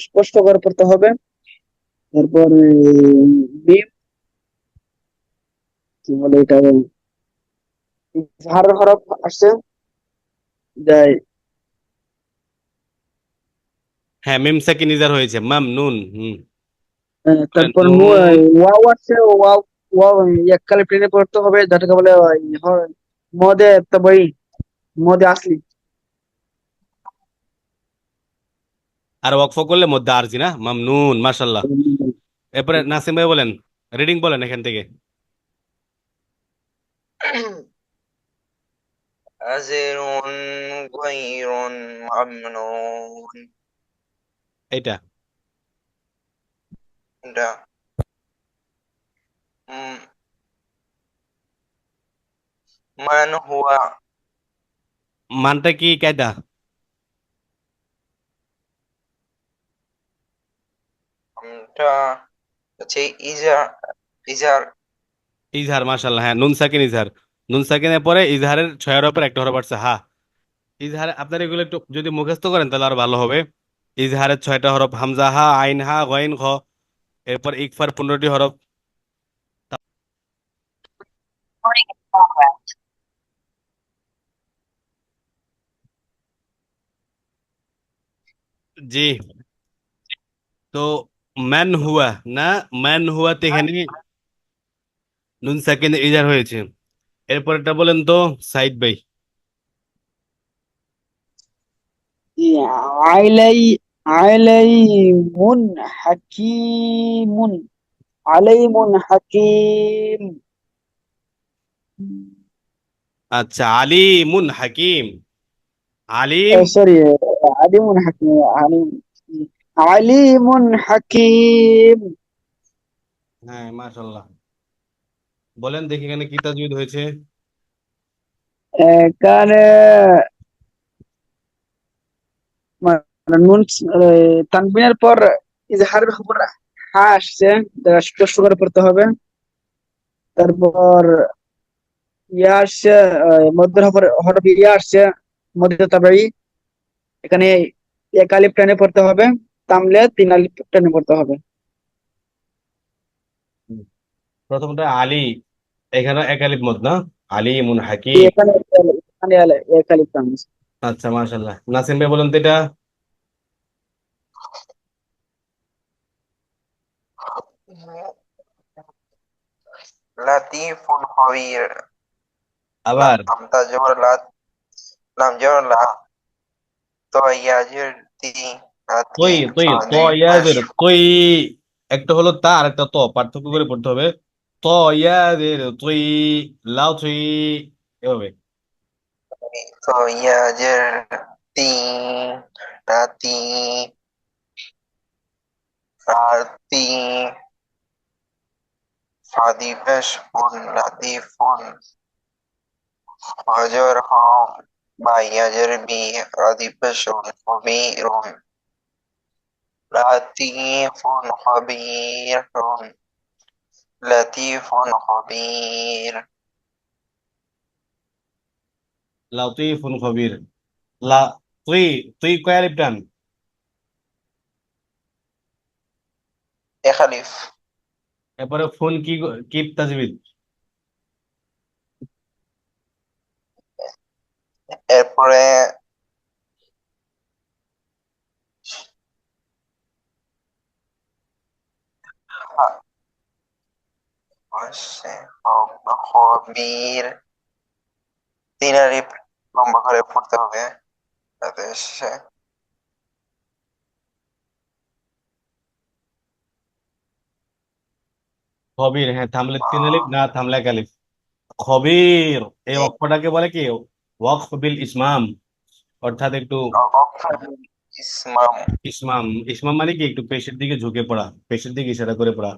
স্পষ্ট করে পড়তে হবে। তারপর মিম, কি বলে এটা, ইজহার হরফ আসছে। যাই, হ্যাঁ, মিম সাকিন ইজার হয়েছে, মামনুন। হুম, বলেন তারপর নুন। ওয়াও আসছে। ওয়াও, ওয়াও এককালে টেনে পড়তে হবে, যেটাকে বলে মদে তবই, মদে আসলি। আর ওয়াকফ করলে মধ্যে আরজি না, মামনুন, মাশাল্লাহ। এরপরে নাসিম ভাই বলেন, রিডিং বলেন এখান থেকে। আজরুন গায়রুন মামনুন। এইটা এটা উম, মান হুয়া। মানটা কি কায়দা? এটা হচ্ছে ইজার। ইজার। ইজহার, মাশাল্লাহ, হ্যাঁ, নুন সাকিন ইজহার। নুন সাকিনের পরে ইজহারের 6 হরফের একটা হরফ আসছে হা। ইজহার আপনার এগুলো একটু যদি মুখস্থ করেন তাহলে আরো ভালো হবে। ইজহারের 6টা হরফ হামজা হা, আইন হা, গয়েন খ। এরপর ইকফার 15টি হরফ। জি। তো ম্যান হুয়া না, ম্যান হুয়াতে এখানে নুন সাকিন ইজহার হয়েছে। এরপর এটা বলেন তো সাইদ ভাই। আইলাই, আলাইমুন হাকিমুন, আলাইমুন হাকিম। আচ্ছা, আলিমুন হাকিম। আলিম। সরি, আলিমুন হাকিম, আলিম, আলিমুন হাকিম। হ্যাঁ, মাশাল্লাহ। বলেন দেখি এখানে কি তাজবিদ হয়েছে। এখানে মানে তানবিনের পর ইজহারের খবর হা আসছে, যেটা স্পষ্ট করে পড়তে হবে। তারপর ইয়া আসছে, মধ্যের হরফ ইয়া আসছে, মধ্যে তাবাই। এখানে এক আলিফ টেনে পড়তে হবে, তামলে 3 আলিফ টেনে পড়তে হবে। হুম। প্রথমটা আলী, এখানে এক আলিফ মত না, আলিমুন হাকিম। এখানে এখানে এক আলিফ টানছে। আচ্ছা, মাশাল্লাহ। নাসিম ভাই বলেন তো এটা। লাতিফুন খবীর। আবার লামটা জবর লাত, লাম জবর লা, তো ইয়াজের তি, লাতি তুই তুই ত সাদি পেশ। ইয়াদের তুই, একটা হলো তা আর একটা ত, পার্থক্য করে পড়তে হবে। ত ইয়াদের তুই, লাউ তুই, এভাবে। তো ইয়াজের তি, লাতি, লাতি সাদি পেশ, লাতিফুন, অজর হ, ما يجري لطيف خبير لطيف خبير لطيف خبير লাতিফুন খবির। লা তুই তুই কয় আলিফ টান? এখালিফ এরপরে ফোন কি কি তাজবিদ? এরপরে হা- হচ্ছে খবির তিন আলিফ লম্বা করে পড়তে হবে তাতে খবির, হ্যাঁ, থামলে তিন আলিফ, না থামলে এক আলিফ। খবির, এই অক্ষরটাকে বলে কি? ওয়াকফ বিল ইসমাম, অর্থাৎ একটু ইসমাম ইসমাম। ইসমাম মানে কি? একটু পেশের দিকে ঝুঁকে পড়া, পেশের দিকে ইশারা করে পড়া।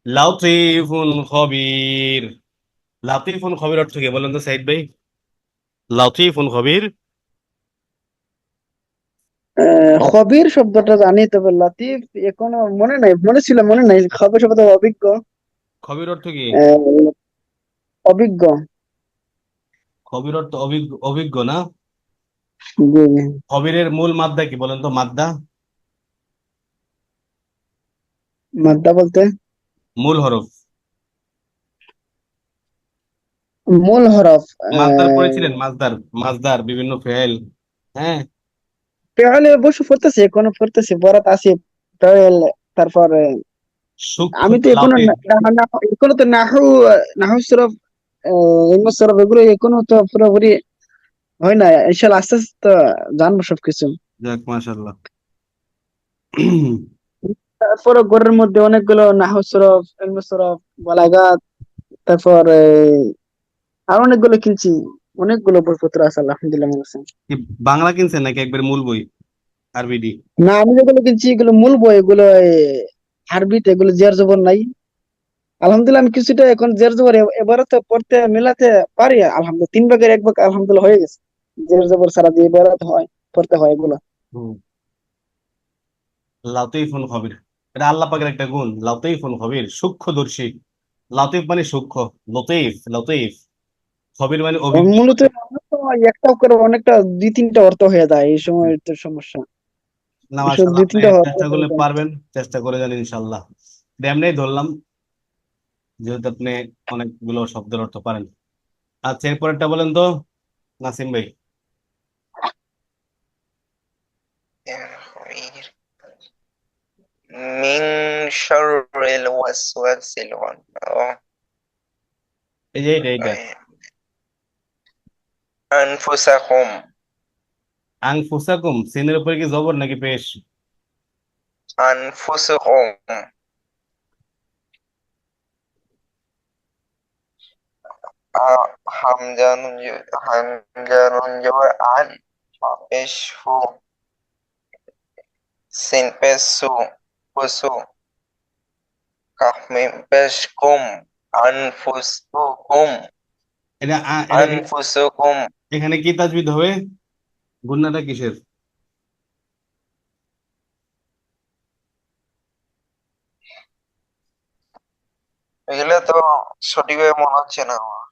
লাতিফুন খবির। লাতিফুন খবির অর্থ কি বলেন তো সাইদ ভাই? লাতিফুন খবির। খবির শব্দটা জানি, তবে লতিফ এখনো মনে নাই, মনে ছিল মনে নাই। খবির শব্দ অভিজ্ঞ, খবির অর্থ কি? আহ, অভিজ্ঞ। খবির অর্থ অভিজ্ঞ, অভিজ্ঞ না? জি, জি। খবিরের মূল মাদ্দা কি বলেন তো? মাদ্দা, মাদ্দা বলতে মূল হরফ। মূল হরফ। মাজদার পড়েছিলেন? মাজদার, মাজদার বিভিন্ন ফেল, হ্যাঁ। তাহলে অবশ্য পড়তেছি, এখনো পড়তেছি, বরাত আছে। তাহলে তারপরে সূক্ষ্ম আমি তো এখনো লাতিফ। এখনো তো নাহু, নাহু সরফ, ইলমু সরফ এগুলো এখনো তো পুরোপুরি হয় না। ইনশাল্লাহ আস্তে আস্তে তো জানবো সবকিছু। যাক মাশাআল্লাহ। তারপরে ঘরের মধ্যে অনেকগুলো নাহু সরফ, ইলমু সরফ, বালাগাত, তারপর আর অনেকগুলো কিনছি। অনেকগুলো বইপত্র আছে, আলহামদুলিল্লাহ আমার কাছে। কি বাংলা কিনছেন নাকি একবার মূল বই আরবিডি? না, আমি যেগুলো কিনছি এগুলো মূল বই, এগুলো আরবিতে, এগুলো জের জবর নাই। আলহামদুলিল্লাহ আমি কিছুটা এখন জের জবর এবারে তো পড়তে মেলাতে পারি। আলহামদুলিল্লাহ 3 ভাগের 1 ভাগ আলহামদুলিল্লাহ হয়ে গেছে। জের জবর সারা দিয়ে এবারে হয়, পড়তে হয় এগুলো। হুম। লাতিফুন খবির, এটা আল্লাহ পাকের একটা গুণ। লাতিফুন খবির, সূক্ষ্মদর্শী। লাতিফ মানে সূক্ষ্ম, লতিফ লতিফ। খবির মানে অভিজ্ঞ। মূলত একটা করে অনেকটা 2-3টা অর্থ হয়ে যায়, এই সময় তো সমস্যা। না এসব মাশাআল্লাহ, দুই আপনি তিনটা অর্থ চেষ্টা হয়ে করলে যায়। পারবেন, চেষ্টা করে যান ইনশাল্লাহ। এমনি ধরলাম, যেহেতু আপনি অনেকগুলো শব্দের অর্থ পারেন। আচ্ছা, এরপরেরটা বলেন তো নাসিম ভাই। خبير من شر الوسواس এই যে এইটা এইটা। أنفسكم আনফুসাকুম, সিনের উপরে কি জবর নাকি পেশ? أنفسكم হামজানুন জবর আন পেশ ফু সিন পেশ সু ফুসু কাফ মিম পেশ কুম আনফুসুকুম এটা আনফুসুকুম এখানে কি তাজবিদ হবে? গুন্নাটা কিসের? এগুলো তো সঠিকভাবে মনে হচ্ছে না আমার।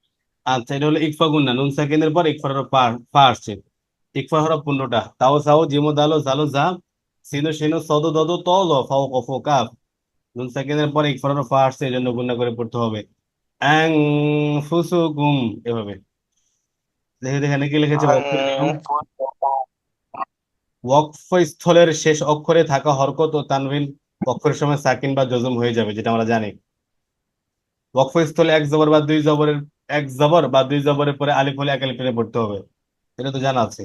আচ্ছা, এটা হলো ইকফা গুন্না, নুন সাকিনের পর ইকফার হরফ পা, পা আসছে। ইকফা হরফ 15টা: তাও সাও, জিমো দালো, জালো জা, সিনো শিনো, সদো দদো, ত ল, ফাও কফ কাফ। নুন সাকিনের পর ইকফার হরফ পা আসছে, এই জন্য গুন্না করে পড়তে হবে। আং ফুসুকুম, এভাবে। দেখে দেখে কি লিখেছে? ওয়াকফের নিয়ম। আনফুসুকুম ওয়াকফ স্থলের শেষ অক্ষরে থাকা হরকত ও তানবিন অক্ষরের সময় সাকিন বা জজম হয়ে যাবে, যেটা আমরা জানি। ওয়াকফ স্থলে এক জবর বা দুই জবরের, এক জবর বা দুই জবরের পরে আলিফ হলে এক আলিফ টেনে পড়তে হবে, এটা তো জানা আছে।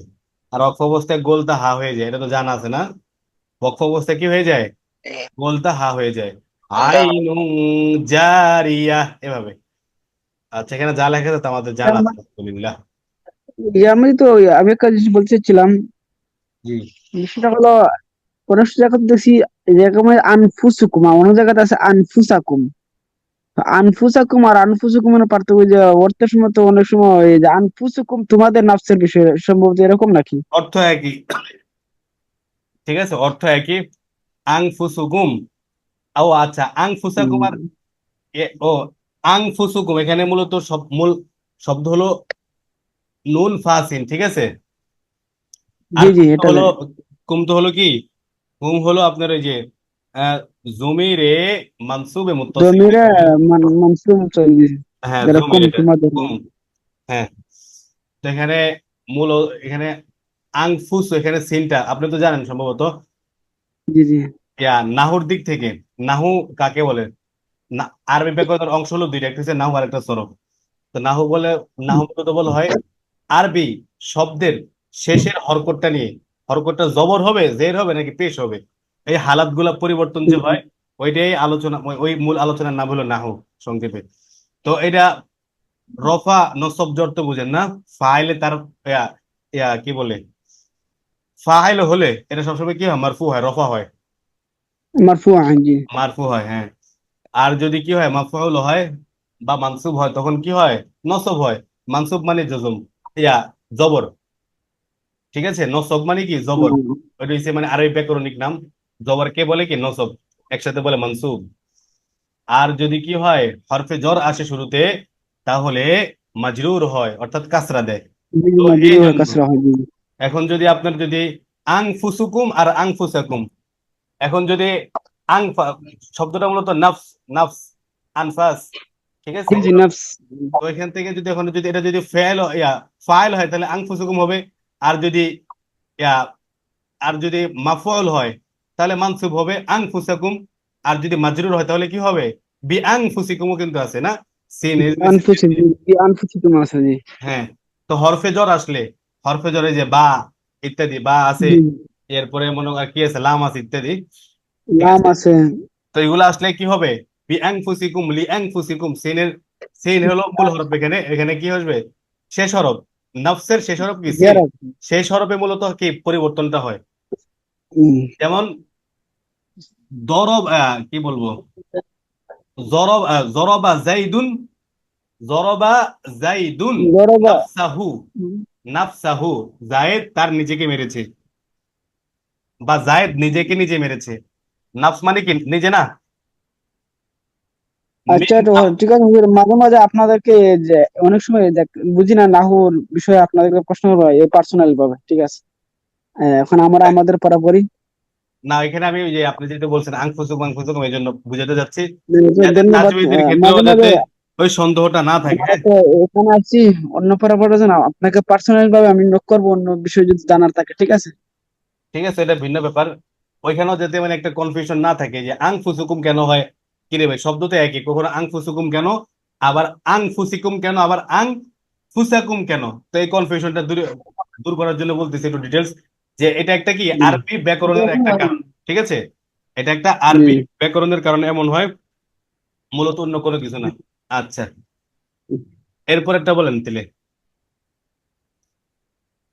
আর ওয়াকফ অবস্থায় গোলতা হা হয়ে যায়, এটা তো জানা আছে না? ওয়াকফ অবস্থায় কি হয়ে যায়? গোলতা হা হয়ে যায়। আইনুন জারিয়া, এভাবে। আচ্ছা, এখানে যা লেখা আছে তা আমাদের জানা আছে আলহামদুলিল্লাহ। আমি তো আমি একটা জিনিস বলতে চাচ্ছিলাম, জি। সেটা হলো অনেক জায়গাতে দেখছি এরকম আনফুসুকুম, অনেক জায়গাতে আছে আনফুসাকুম। আনফুসাকুম আর আনফুসুকুমের পার্থক্য যে অর্থের সময় তো অনেক সময় এই যে আনফুসুকুম তোমাদের নাফসের বিষয়ে সম্ভবত এরকম নাকি? অর্থ একই, ঠিক আছে, অর্থ একই। আংফুসুকুম, ও আচ্ছা, আংফুসাকুম আর উম, ও আংফুসুকুম, এখানে মূলত মূল শব্দ হলো নুন ফাসিন, ঠিক আছে। আর জি জি, কুম তো এটা হলো, যায়। কি, কুম হলো আপনার ওই যে আহ, জমিরে মানসুবে মুত্তাসিল, জমিরে মানসুম চলবে, হ্যাঁ যেরকম জমির এটা তোমাদের। কুম, হ্যাঁ। তো এখানে মূল এখানে আংফুস, এখানে সিনটা আপনি তো জানেন সম্ভবত, জি জি নাহুর দিক থেকে। নাহু কাকে বলে? না, আরবি ব্যাকরণের অংশ হলো দুইটা, একটা হচ্ছে নাহু আর একটা সরফ। তো নাহু বলে, নাহু মূলত বলা হয় আরবি শব্দের শেষের হরকতটা নিয়ে, হরকতটা জবর হবে, জের হবে নাকি পেশ হবে, এই হালাত গুলা পরিবর্তন যে হয়, ওইটাই আলোচনা, ওই মূল আলোচনার নাম হলো নাহু সংক্ষেপে। তো এটা রফা নসব জর তো বুঝেন না, ফাইলে তার ইয়া কি বলে, ফাইল হলে এটা সবসময় কি হয়, মারফু হয়, রফা হয়, মারফুআ, জি। মারফু হয়, হ্যাঁ। আর যদি কি হয়, মাফউল হয় বা মানসুব হয়, তখন কি হয়, নসব হয়। মানসুব মানে জজম, ইয়া জবর, ঠিক আছে। নসব মানে কি, জবর। হুম, ওইটা হচ্ছে মানে আরবি ব্যাকরণিক নাম। জবর কে বলে কি, নসব, একসাথে বলে মানসুব। আর যদি কি হয়, হরফে জর আসে শুরুতে, তাহলে মাজরুর হয়, অর্থাৎ কাসরা দেয়। জি জি, তো এই মাজরুর হয়, জন্য কাসরা হয়, জি জি। এখন যদি আপনার যদি আং ফুসুকুম আর আং ফুসাকুম, এখন যদি আং শব্দটা মূলত নাফস, নাফস, আনফাস, ঠিক জি আছে। জি, নফস। তো এখান থেকে যদি এখন যদি এটা যদি ফাইল হয়, তাহলে আনফুসুকুম হবে। আর যদি ইয়া আর যদি মাফউল হয়, তাহলে মানসুব হবে আনফুসাকুম। আর যদি মাজরুর হয়, তাহলে কি হবে, বি আনফুসিকুমও কিন্তু আছে না, সিন এর আনফুসি, জি, আনফুসি তোমার আছে, জি। হ্যাঁ। তো হরফে জ্বর আসলে, হরফে জ্বরে যে বা ইত্যাদি, বা আছে, জি, এরপরে মনে হয় কি আছে, লাম আছে ইত্যাদি, ঠিক নাম আছে। আছে। তো এগুলো আসলে কি হবে, বি আনফুসিকুম লি আনফুসিকুম, সিনের, সিন হলো মূল হরফ, এখানে এখানে কি আসবে, শেষ হরফ। নফসের শেষ হরফ কি, সিন। জের আছে। শেষ হরফে মূলত কি পরিবর্তনটা হয়। হুম। যেমন দরব, কি বলবো, জরবা জাইদুন, জরবা জাইদুন গরবা। নাফসাহু, নাফসাহু, জায়েদ তার নিজেকে মেরেছে, বা জায়েদ নিজেকে নিজে মেরেছে। নাফস মানে কি, নিজে না, আচ্ছা, মিন তো ঠিক আছে হুজুর, মাঝে মাঝে আপনাদেরকে যে অনেক সময় বুঝি না নাহুর বিষয়ে আপনাদেরকে প্রশ্ন করবো এই পার্সোনাল ভাবে, ঠিক আছে? এখন আমরা আমাদের পড়া পড়ি। না, এখানে আমি ওই যে আপনি যেটা বলছেন আংফুসুক আংফুসুক, এই জন্য বুঝাতে যাচ্ছি, যাতে ধন্যবাদ। তাজউীদের মাঝে ক্ষেত্রেও মাঝে যাতে ওই সন্দেহটা না থাকে, আমরা হ্যাঁ। তো এখানে আছি অন্য পড়া পড়ার জন্য, আপনাকে পার্সোনাল ভাবে আমি নক করবো অন্য বিষয় যদি জানার থাকে, ঠিক আছে? ঠিক আছে, এটা ভিন্ন ব্যাপার। ওইখানেও যাতে মানে একটা কনফিউশন না থাকে যে আং ফুসুকুম কেন হয়, কি রে ভাই, শব্দ তো একই, কখনো আং ফুসুকুম কেন, আবার আং ফুসিকুম কেন, আবার আং ফুসাকুম কেন। তো এই কনফিউশনটা দূর দূর করার জন্য বলতেছি একটু ডিটেলস, যে এটা একটা কি জি আরবি ব্যাকরণের একটা কারণ, ঠিক আছে। এটা একটা আরবি জি। ব্যাকরণের কারণে এমন হয়, মূলত অন্য কোনো কিছু না। আচ্ছা, এরপর একটা বলেন তাহলে।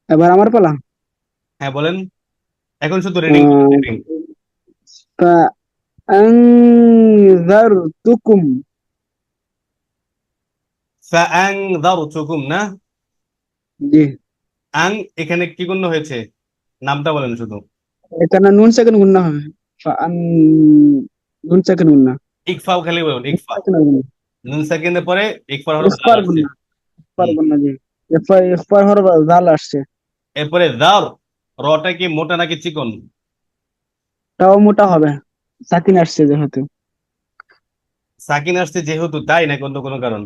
এবার আমার পালা। হ্যাঁ বলেন, এখন শুধু রিডিং, আহ, রিডিং। فأنذرتكم। ফাআনযারতুকুম না, জি। আং এখানে কি গণ্য হয়েছে, নামটা বলেন শুধু। এখানে নুন সেকেন্ড গুণনা হবে। ফাআন, নুন সেকেন্ড গুণনা। ইকফাও খালি বলুন, নুন ইকফা, সেকেন্ড গুণনা। নুন সাকিনের পরে ইকফার হরফ জাল ইখফার আসছে। গুণনা। ইখফার হুম। গুণনা, জি। ইখফার হরফ জাল আসছে। এরপরে দার, রটা কি মোটা নাকি চিকন? তাও মোটা হবে, সাকিন আসছে যেহেতু। সাকিন আসছে যেহেতু, তাই নাকি অন্য কোনো কারণ?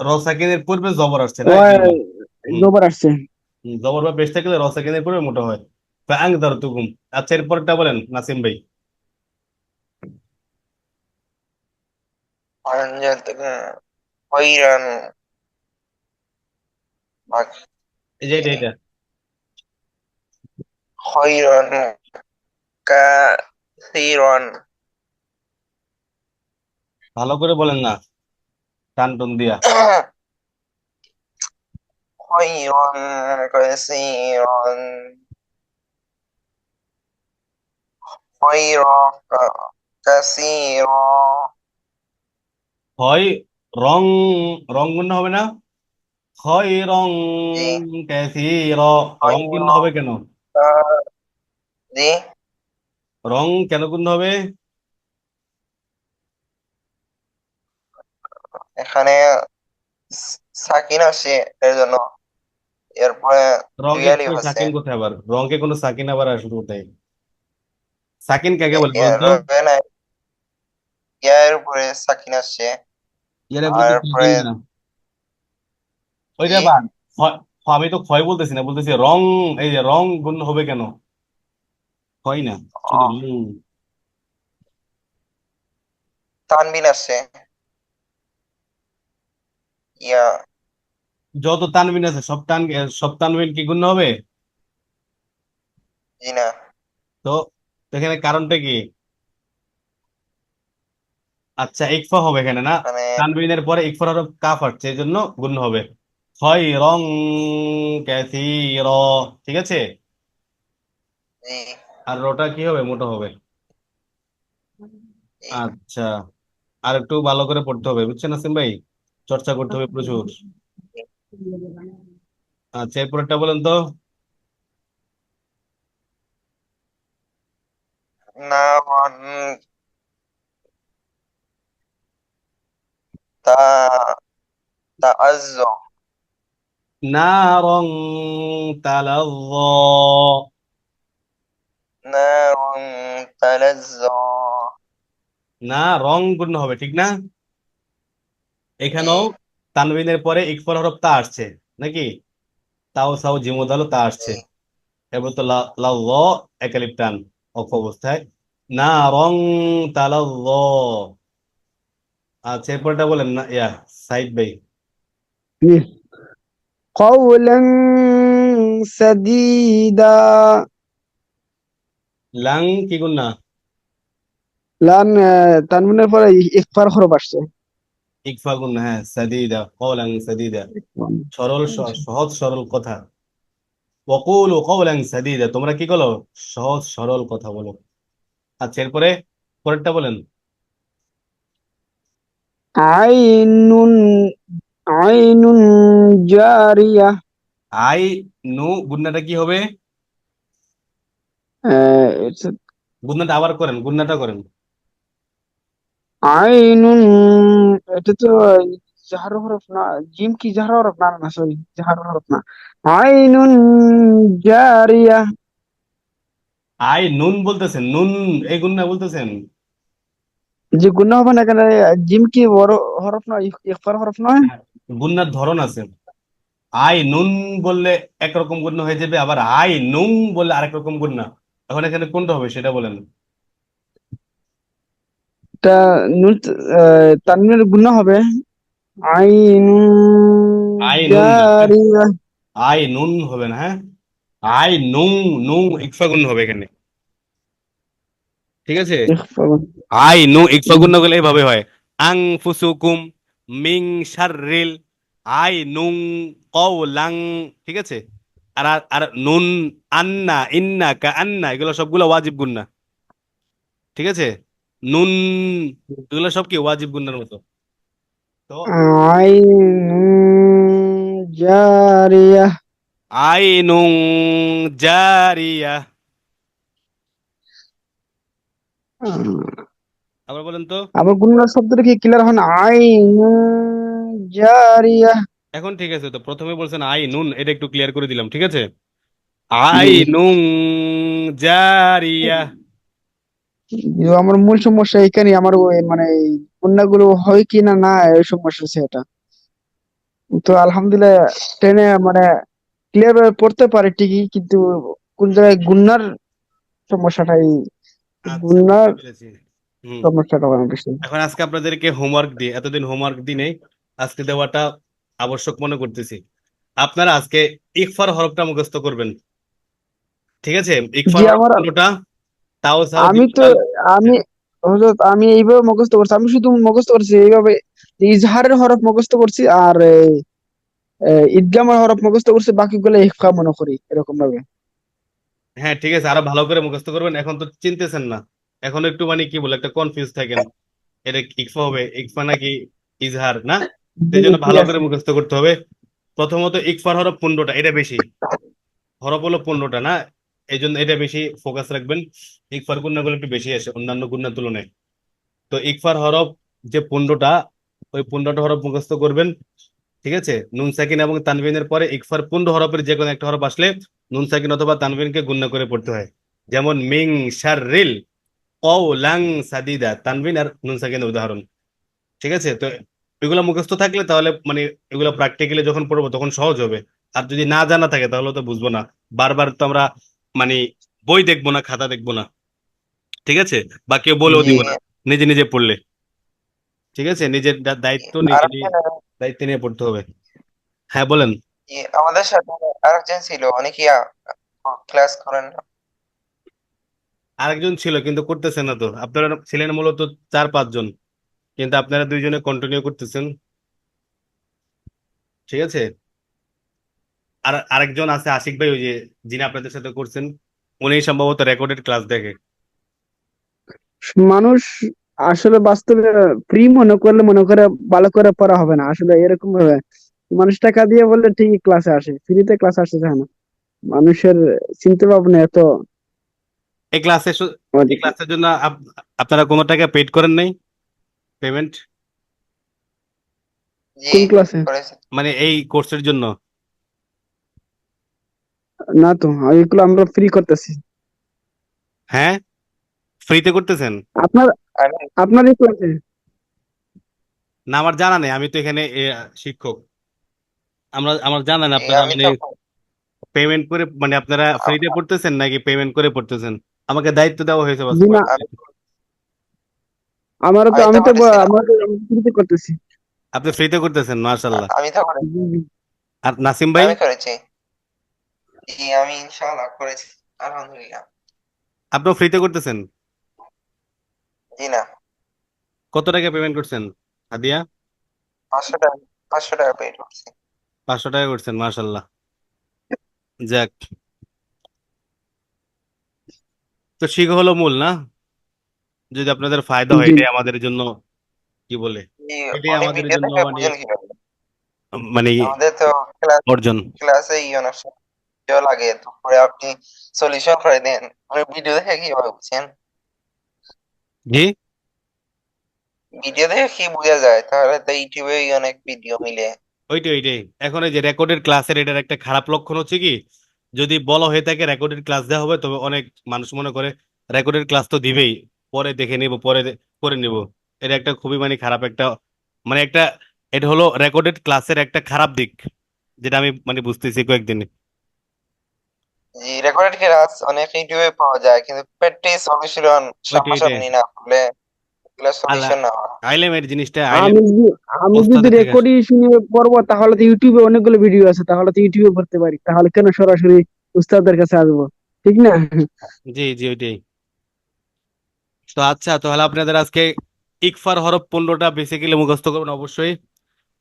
র সাকিনের পূর্বে জবর আসছে না, এই ওই জন্য। হুম। জবর আসছে। জবর বা পেশ থাকলে র সাকিনের পূর্বে মোটা হয়। ফাআং দারতুকুম। আচ্ছা, এরপরটা বলেন নাসিম ভাই। وأنجلتكم خيرا এই যে এটা خيرا كثيرا ভালো করে বলেন না, টান টন দিয়া। خيرا كثيرا خيرا كثيرا হয় রং, রং গুণ হবে না? হয় রং জি ক্যাসির, রং গুণ খয়রন হবে কেন? জি রং কেন গুণ হবে? এখানে সাকিন আসে এর জন্য, এরপরে দুই রঙে আলিফ কই আছে। সাকিন কোথায় আবার? রঙে কোনো সাকিন আবার আসবে কোথায়? সাকিন কাকে বলে বলতো? ইয়ার উপরে সাকিন আসছে। এরা আর বলতে এরপরে সাকিন না, ওইটা জি বাদ। আমি তো ক্ষয় বলতেছি না, বলতেছি রং। এই যে রং গুণ হবে কেন? হয় না, শুধু ও, রং। তানবিন আসছে। ইয়া যত তানবিন আছে সব তানবিন কি গুণ হবে? জি না, তো তো এখানে কারণটা কি? আচ্ছা, ইকফা হবে এখানে না? মানে তানবিনের পরে ইকফার হরফ কাফ আসছে, এই জন্য গুণ হবে। হয় রং ক্যাসির, ঠিক আছে। জি আর রটা কি হবে? মোটা হবে। জি আচ্ছা, আর একটু ভালো করে পড়তে হবে, বুঝছেন আসিম ভাই? চর্চা করতে হবে প্রচুর। জি। আচ্ছা, এরপরটা বলেন তো। না তা তাআজ্জ নারং তালাজ্জা। নারুন তালাজ্জা। না, রং গুণ হবে, ঠিক না? জি এখানেও তানবিনের পরে ইকফার হরফ তা আসছে নাকি? তাও সাও জিমুদালো তা আসছে। জি এবার তো লা ল, একালিপ টান অফ অবস্থায়। না রং তালাজ্জা। আচ্ছা, এরপরটা বলেন না, সাইদ ভাই। قولا سديدا. লাং কি গুণ না? লান তানবিনের পরে ইকফার হরফ আসছে। ইকফা গুণ না, হ্যাঁ, সাদিদা, কওলাং সাদিদা। সরল সহজ সরল কথা। ওয়াকুলু কওলান সাদিদা, তোমরা কি বলো? সহজ সরল কথা বলো। আচ্ছা, এরপরে পরেরটা বলেন। আইনুন আইনুন জারিয়া। আই নু গুন্নাটা কি হবে? It's গুন্নাটা আবার করেন, গুন্নাটা করেন। আইনুন, এটা তো জাহার হরফ না। জিম কি জাহার হরফ? না না সরি, জাহার হরফ না। আইনুন জারিয়া। আই নুন বলতেছেন, নুন এই গুন্না বলতেছেন। যে গুণ হবে না কেন? জিম কি বড় হরফ নয়? ইকফার হরফ নয়? হ্যাঁ, গুন্নার ধরন আছে। আই নুন বললে একরকম গুণ্য হয়ে যাবে, আবার আই নুন বললে আরেক রকম গুণ্য। এখন এখানে কোনটা হবে সেটা বলেন। তা নুন, তানবিনের গুণ হবে আইনুন আই নুন না, হ্যাঁ, জারিয়া। আই নুন হবে না, হ্যাঁ। আই নুন, নু ইকফা গুণ হবে এখানে, ঠিক আছে। ইকফা। আই নু ইকফা গুণ করলে এইভাবে হয়। আং ফুসুকুম মিং শাররিল আই নুং কওলাং, ঠিক আছে। আর আর আর নুন, আন্না, ইন্না, কা আন্না, এগুলো সবগুলো ওয়াজিব গুন্না, ঠিক আছে। নুন, এগুলো সব কি ওয়াজিব গুন্নার মতো। তো আইনুন জারিয়া। আইনুং জারিয়া। আবার বলেন তো। আবার গুণনার শব্দটা কি ক্লিয়ার হয় না? আইনুন জারিয়া। এখন ঠিক আছে, তো প্রথমে বলছেন আই নুন, এটা একটু ক্লিয়ার করে দিলাম, ঠিক আছে। জি। আই নুং জারিয়া। আমার মূল সমস্যা এখানে, আমার ওই মানে এই গুণাগুলো হয় কি না না, এই সমস্যা হচ্ছে এটা। তো আলহামদুলিল্লাহ টেনে মানে ক্লিয়ার ভাবে পড়তে পারে ঠিকই, কিন্তু কোন জায়গায় গুণার সমস্যাটাই, আচ্ছা, বুঝতে গুণার পেরেছি। হুম। সমস্যাটা অনেক বেশি। এখন আজকে আপনাদেরকে হোমওয়ার্ক দিই, এতদিন হোমওয়ার্ক দিই নেই, আজকে দেওয়াটা আবশ্যক মনে করতেছি। আপনারা আজকে ইকফার হরফটা মুখস্থ করবেন, ঠিক আছে। ইকফার জি হরফ আমার, কোনটা? তাও সাও আমি জিম তো দাল। আমি হযরত আমি এইভাবে মুখস্থ করছি, আমি শুধু মুখস্থ করছি এইভাবে। ইজহারের হরফ মুখস্থ করছি, আর ঈদগামের হরফ মুখস্থ করছি, বাকিগুলো ইখফা মনে করি এরকম ভাবে। হ্যাঁ, ঠিক আছে, আরো ভালো করে মুখস্থ করবেন। এখন তো চিনতেছেন না, এখন একটু মানে কি বলে একটা কনফিউজ থাকেন, এটা ইকফা হবে ইকফা নাকি ইজহার না, জি এই জন্য জি ভালো করে আছে। মুখস্থ করতে হবে। প্রথমত ইকফার হরফ 15টা, এটা বেশি, হরফ হলো 15টা না, এই জন্য এটা বেশি ফোকাস রাখবেন। ইকফার গুণাগুলো একটু বেশি আসে অন্যান্য গুণার তুলনায়। তো ইকফার হরফ যে 15টা, ওই 15টা হরফ মুখস্থ করবেন। ঠিক আছে, নুন সাকিন এবং তানবিনের পরে ইকফার 15 হরফের যে কোনো একটা হরফ আসলে নুন সাকিন অথবা তানবিনকে গুণনা করে পড়তে হয়। যেমন মিং শাররিল কওলাং সাদিদা, তানবিন আর নুন সাকিনের উদাহরণ। ঠিক আছে, তো এগুলো মুখস্থ থাকলে তাহলে মানে এগুলো প্র্যাকটিক্যালি যখন পড়বো তখন সহজ হবে। আর যদি না জানা থাকে তাহলে তো বুঝবো না। বারবার তো আমরা মানে বই দেখবো না, খাতা দেখবো না। ঠিক আছে, বা কেউ বলেও জি। দিব না, নিজে নিজে পড়লে। ঠিক আছে, নিজের দায়িত্ব আর নিজে নিয়ে, দায়িত্ব নিয়ে পড়তে হবে। হ্যাঁ বলেন। আমাদের সাথে আরেকজন ছিল, অনেক ক্লাস করেন না। আরেকজন ছিল কিন্তু করতেছেন না তো, আপনারা ছিলেন মূলত 4-5 জন, কিন্তু আপনারা 2 জনে কন্টিনিউ করতেছেন। ঠিক আছে, আর আরেকজন আছে আশিক ভাই, ওই যে যিনি আপনাদের সাথে করছেন, উনি সম্ভবত রেকর্ডেড ক্লাস দেখে। মানুষ আসলে বাস্তবে ফ্রি মনে করলে মনে করে ভালো করে পড়া হবে না, আসলে এরকম ভাবে মানুষ টাকা দিয়ে বললে ঠিকই ক্লাসে আসে, ফ্রিতে ক্লাস আসতে চায় না। মানুষের চিন্তা ভাবনা এত এই ক্লাসে এই মানে- ক্লাসের জন্য আপনারা কোনো টাকা পেড করেন নাই, পেমেন্ট, জি, কোন ক্লাসে? করেছে। মানে এই কোর্সের জন্য? না তো, এগুলো আমরা ফ্রি করতেছি। হ্যাঁ, ফ্রিতে করতেছেন? আপনার আমি আপনার এই ক্লাসে না, আমার জানা নেই, আমি তো এখানে শিক্ষক। আমার জানা নেই আপনারা আমি মানে তো পেমেন্ট করে, মানে আপনারা ফ্রিতে পড়তেছেন নাকি পেমেন্ট করে পড়তেছেন? আমাকে দায়িত্ব দেওয়া হয়েছে বাস জি না, পয়েন্টে। আমি আমি তো আমি তো করেছিলাম। আমাদের ফ্রিতে করতেছি। আপনি ফ্রিতে করতেছেন, মাশাল্লাহ। আমি তো করেছি। জি, জি। আর নাসিম ভাই? আমি করেছি। জি, আমি ইনশাআল্লাহ করেছি। আলহামদুলিল্লাহ। আপনিও ফ্রিতে করতেছেন? জি না, কত টাকা পেমেন্ট করছেন হাদিয়া? 500 টাকা, 500 টাকা পেড করছি। 500 টাকা করছেন, মাশাল্লাহ। যাক, তো শিখা হলো মূল না, যদি আপনাদের ফায়দা হয় জি এটাই আমাদের জন্য কি বলে, জি, এটাই অনেক আমাদের ভিডিও জন্য দেখে মানে বুঝেন কিভাবে? মানে আমাদের তো ক্লাস অর্জন। ক্লাসে অনেক সময় লাগে, তো পরে আপনি সলিউশন করে দেন। আপনি ভিডিও দেখে কিভাবে বুঝছেন? জি, ভিডিও দেখে কি বোঝা যায়? তাহলে তো ইউটিউবে অনেক ভিডিও মিলে। ওইটাই ওইটাই। এখন এই যে রেকর্ডেড ক্লাসের এটার একটা খারাপ লক্ষণ হচ্ছে কি, যদি বলা হয়ে থাকে রেকর্ডেড ক্লাস দেওয়া হবে, তবে অনেক মানুষ মনে করে রেকর্ডেড ক্লাস তো দিবেই, পরে দেখে নিব, পরে করে নিব। এটা একটা খুবই মানে খারাপ একটা, মানে একটা, এটা হলো রেকর্ডেড ক্লাসের একটা খারাপ দিক, যেটা আমি মানে বুঝতেছি কয়েকদিন। জি, রেকর্ডেড ক্লাস অনেক ইউটিউবে পাওয়া যায়, কিন্তু প্র্যাকটিস অনুশীলন ওইটাই ওইটাই। সামনাসামনি না হলে এগুলো আল্লাহ, সলিউশন না হয়। আইলেম এর জিনিসটা, আইলেম আমি যদি আমি যদি ওস্তাদের থেকে আসে। রেকর্ডিং শুনে পড়বো তাহলে তো ইউটিউবে অনেকগুলো ভিডিও আছে, তাহলে তো ইউটিউবে পড়তে পারি, তাহলে কেন সরাসরি উস্তাদের কাছে আসবো? ঠিক না? জি জি, ওইটাই। তো আচ্ছা, তাহলে আপনাদের আজকে ইকফার হরফ 15টা বেসিক্যালি মুখস্থ করবেন অবশ্যই।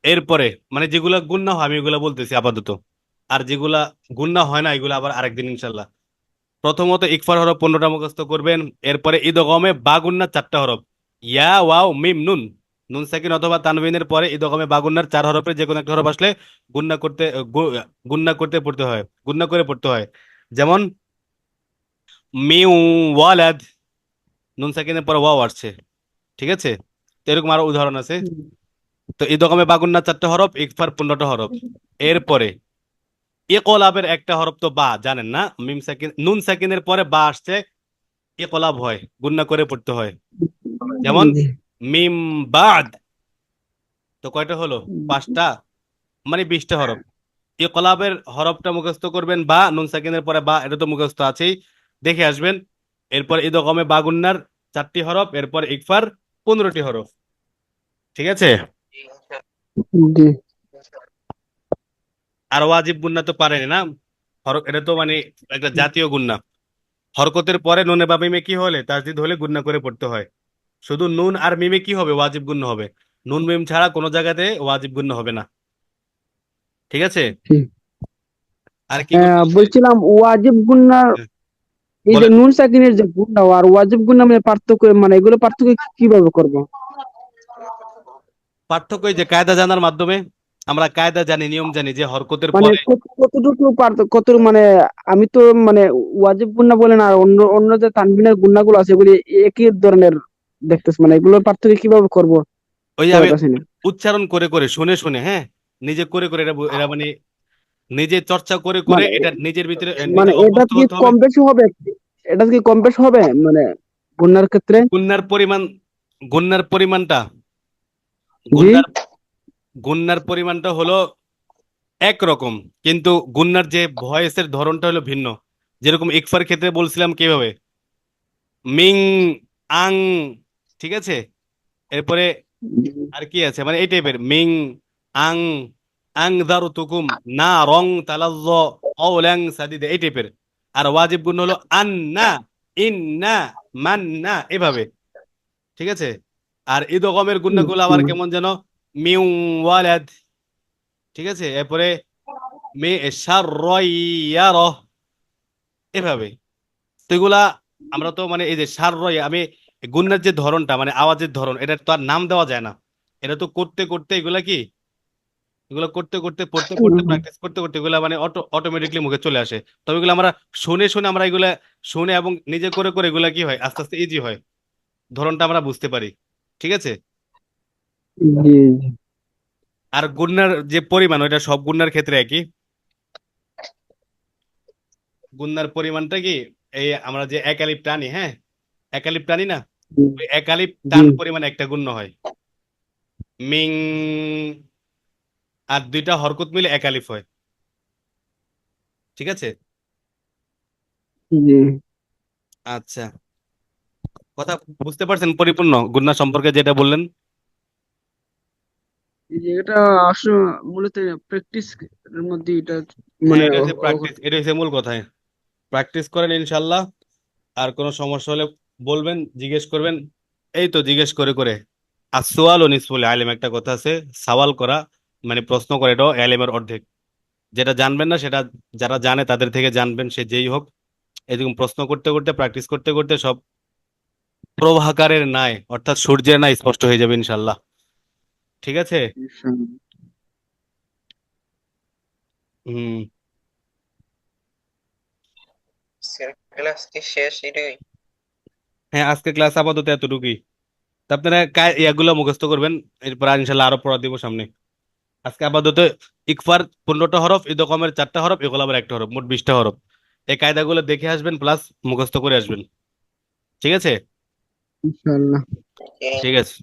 এরপরে মানে যেগুলা গুণনা হয় আমি এগুলা বলতেছি আপাতত, আর যেগুলা গুণনা হয় না এগুলো আবার আরেকদিন ইনশাল্লাহ। প্রথমত ইকফার হরফ 15টা মুখস্থ করবেন। এরপরে ঈদগমে বা গুণনার 4টা হরফ, ইয়া ওয়াও মিম নুন, নুন সাকিন অথবা তানবিনের পরে ঈদগমে বা গুণনার 4 হরফের যে কোনো একটা হরফ আসলে গুণনা করতে গুণনা করতে পড়তে হয়, গুণনা করে পড়তে হয়। যেমন মিউ ওয়ালাদ, নুন সাকিনের পরে ওয়াও আসছে। ঠিক আছে, তো এরকম আরো উদাহরণ আছে। তো ঈদগমে বা গুণনার 4টা হরফ, ইকফার 15টা হরফ। এরপরে ইকলাবের একটা হরফ তো বা, জানেন না, মিম সাকিন নুন সাকিনের পরে বা আসছে, ইকলাব হয়, গুণনা করে পড়তে হয়। যেমন জি। মিম বাদ, তো কয়টা হলো? 5টা, মানে 20টা হরফ। ইকলাবের হরফটা মুখস্থ করবেন, বা নুন সাকিনের পরে বা, এটা তো মুখস্থ আছেই, দেখে আসবেন। এরপর ইদগমে বা গুণনার 4টি হরফ, এরপর ইকফার 15টি হরফ। ঠিক আছে, জি, ইনশাআল্লাহ। জি। আর ওয়াজিব গুণনা তো পারেন না, হরফ এটা তো মানে একটা জাতীয় গুণনা। হরকতের পরে নুনে বা মিমে কি হলে, তাসদিদ হলে গুণনা করে পড়তে হয়। শুধু নুন আর মিমে কি হবে, ওয়াজিব গুণ্য হবে। নুন মিম ছাড়া কোনো জায়গাতে ওয়াজিব গুণ্য হবে না। ঠিক আছে, জি। আর কি করতে হবে? বলছিলাম ওয়াজিব গুন্নার, হ্যাঁ, এই যে বলেন। নুন সাকিনের যে গুন্না আর ওয়াজিব গুন্না মানে পার্থক্য, মানে এগুলো পার্থক্য কিভাবে করবো? পার্থক্য এই যে কায়দা জানার মাধ্যমে আমরা কায়দা জানি, নিয়ম জানি যে হরকতের মানে পরে কতটুকু কত মানে আমি তো মানে ওয়াজিব গুন্না বলেন আর অন্য অন্য যে তানবিনের গুন্নাগুলো আছে এগুলি একই ধরনের দেখতেছি, মানে এগুলোর পার্থক্য কিভাবে করবো ওই যে আমি পড়াতে আসেনি। উচ্চারণ করে করে শুনে শুনে, হ্যাঁ, নিজে করে করে এরা মানে নিজে চর্চা করে করে মানে এটা নিজের ভিতরে নিজে মানে এটা অভ্যস্ত কি হতে হবে। কম বেশি হবে? এটা কি কম বেশি হবে মানে গুন্নার ক্ষেত্রে? গুন্নার পরিমাণ, গুন্নার পরিমাণটা জি। গুন্নার গুন্নার পরিমাণটা হলো একরকম, কিন্তু গুন্নার যে ভয়েসের ধরনটা হলো ভিন্ন। যেরকম ইকফার ক্ষেত্রে বলছিলাম কিভাবে, মিং, আং, ঠিক আছে। এরপরে আর কি আছে, মানে এই টাইপের মিং, আং, আং দারু তুকুম, না রং তালাজ্জ, অওলাং সাদিদে, এই টাইপের। আর ওয়াজিব গুণ হলো আন্না, ইন্না, মান্না, এভাবে, ঠিক আছে। আর ইদগমের গুণগুলো আবার কেমন যেন, মিউ ওয়ালাদ, ঠিক আছে। এরপরে মে শাররাইয়ার, এভাবে। তো এগুলা আমরা তো মানে এই যে শাররাই, আমি গুণের যে ধরনটা মানে আওয়াজের ধরন, এটা তো আর নাম দেওয়া যায় না। এটা তো করতে করতে এগুলা কি, এগুলো করতে করতে পড়তে পড়তে প্র্যাকটিস করতে করতে এগুলা মানে অটোমেটিকলি মুখে চলে আসে। তবে এগুলো আমরা শুনে শুনে, আমরা এগুলা শুনে এবং নিজে করে করে এগুলা কি হয়, আস্তে আস্তে ইজি হয়, ধরনটা আমরা বুঝতে পারি, ঠিক আছে। জি আর গুণার যে পরিমাণ, ওইটা সব গুণার ক্ষেত্রে একই। গুণার পরিমাণটা কি, এই আমরা যে একালিপ টানি, হ্যাঁ, একালিপ টানি না, জি ওই একালিপ জি টান পরিমাণ একটা গুণ্য হয়। মিং, আর দুইটা হরকত মিলে একালিফ হয়, ঠিক আছে। জি। আচ্ছা, কথা বুঝতে পারছেন পরিপূর্ণ গুণা সম্পর্কে যেটা বললেন? এই যে এটা আসলে মূলত প্র্যাকটিস এর মধ্যে এটা হ্যাঁ, মানে এটা হচ্ছে প্র্যাকটিস, এটা হচ্ছে মূল কথা। প্র্যাকটিস করেন ইনশাল্লাহ। আর কোনো সমস্যা হলে বলবেন, জিজ্ঞেস করবেন। এই তো জিজ্ঞেস করে করে আসওয়াল ও নিসফুল আলিম, একটা কথা আছে, সওয়াল করা মানে প্রশ্ন করে, এটাও এলেমের অর্ধেক। যেটা জানবেন না সেটা যারা জানে তাদের থেকে জানবেন, সে যেই হোক। এরকম প্রশ্ন করতে করতে প্র্যাকটিস করতে করতে সব প্রভাকারের ন্যায়, অর্থাৎ সূর্যের ন্যায় স্পষ্ট হয়ে যাবে ইনশাল্লাহ, ঠিক আছে। ইনশাআল্লাহ। হুম। ক্লাস কি শেষ এটাই? হ্যাঁ, আজকে ক্লাস আপাতত এতটুকুই। তা আপনারা ইয়াগুলো মুখস্থ করবেন, এরপর আর ইনশাল্লাহ আরো পড়া দিব সামনে। আজকে আপাতত ইকফার 15টা হরফ, ইদগমের 4টা হরফ, এগুলো আবার একটা হরফ, মোট 20টা হরফ। এই কায়দাগুলো দেখে আসবেন, প্লাস মুখস্থ করে আসবেন, ঠিক আছে। ইনশাআল্লাহ। ঠিক আছে।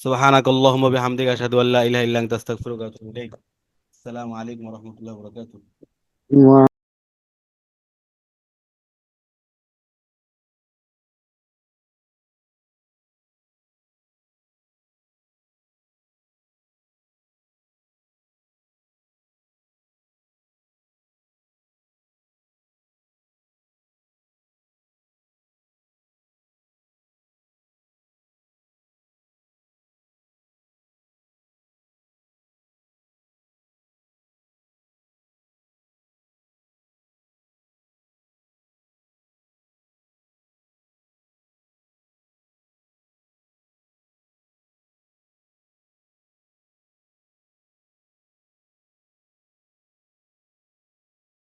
সুবহানাকাল্লাহুম্মা বিহামদিকা আশহাদু আল্লা ইলাহা ইল্লা আনতা আস্তাগফিরুকা ওয়া আতুবু ইলাইক। আসসালামু আলাইকুম ওয়া রাহমাতুল্লাহি ওয়া বারাকাতুহু।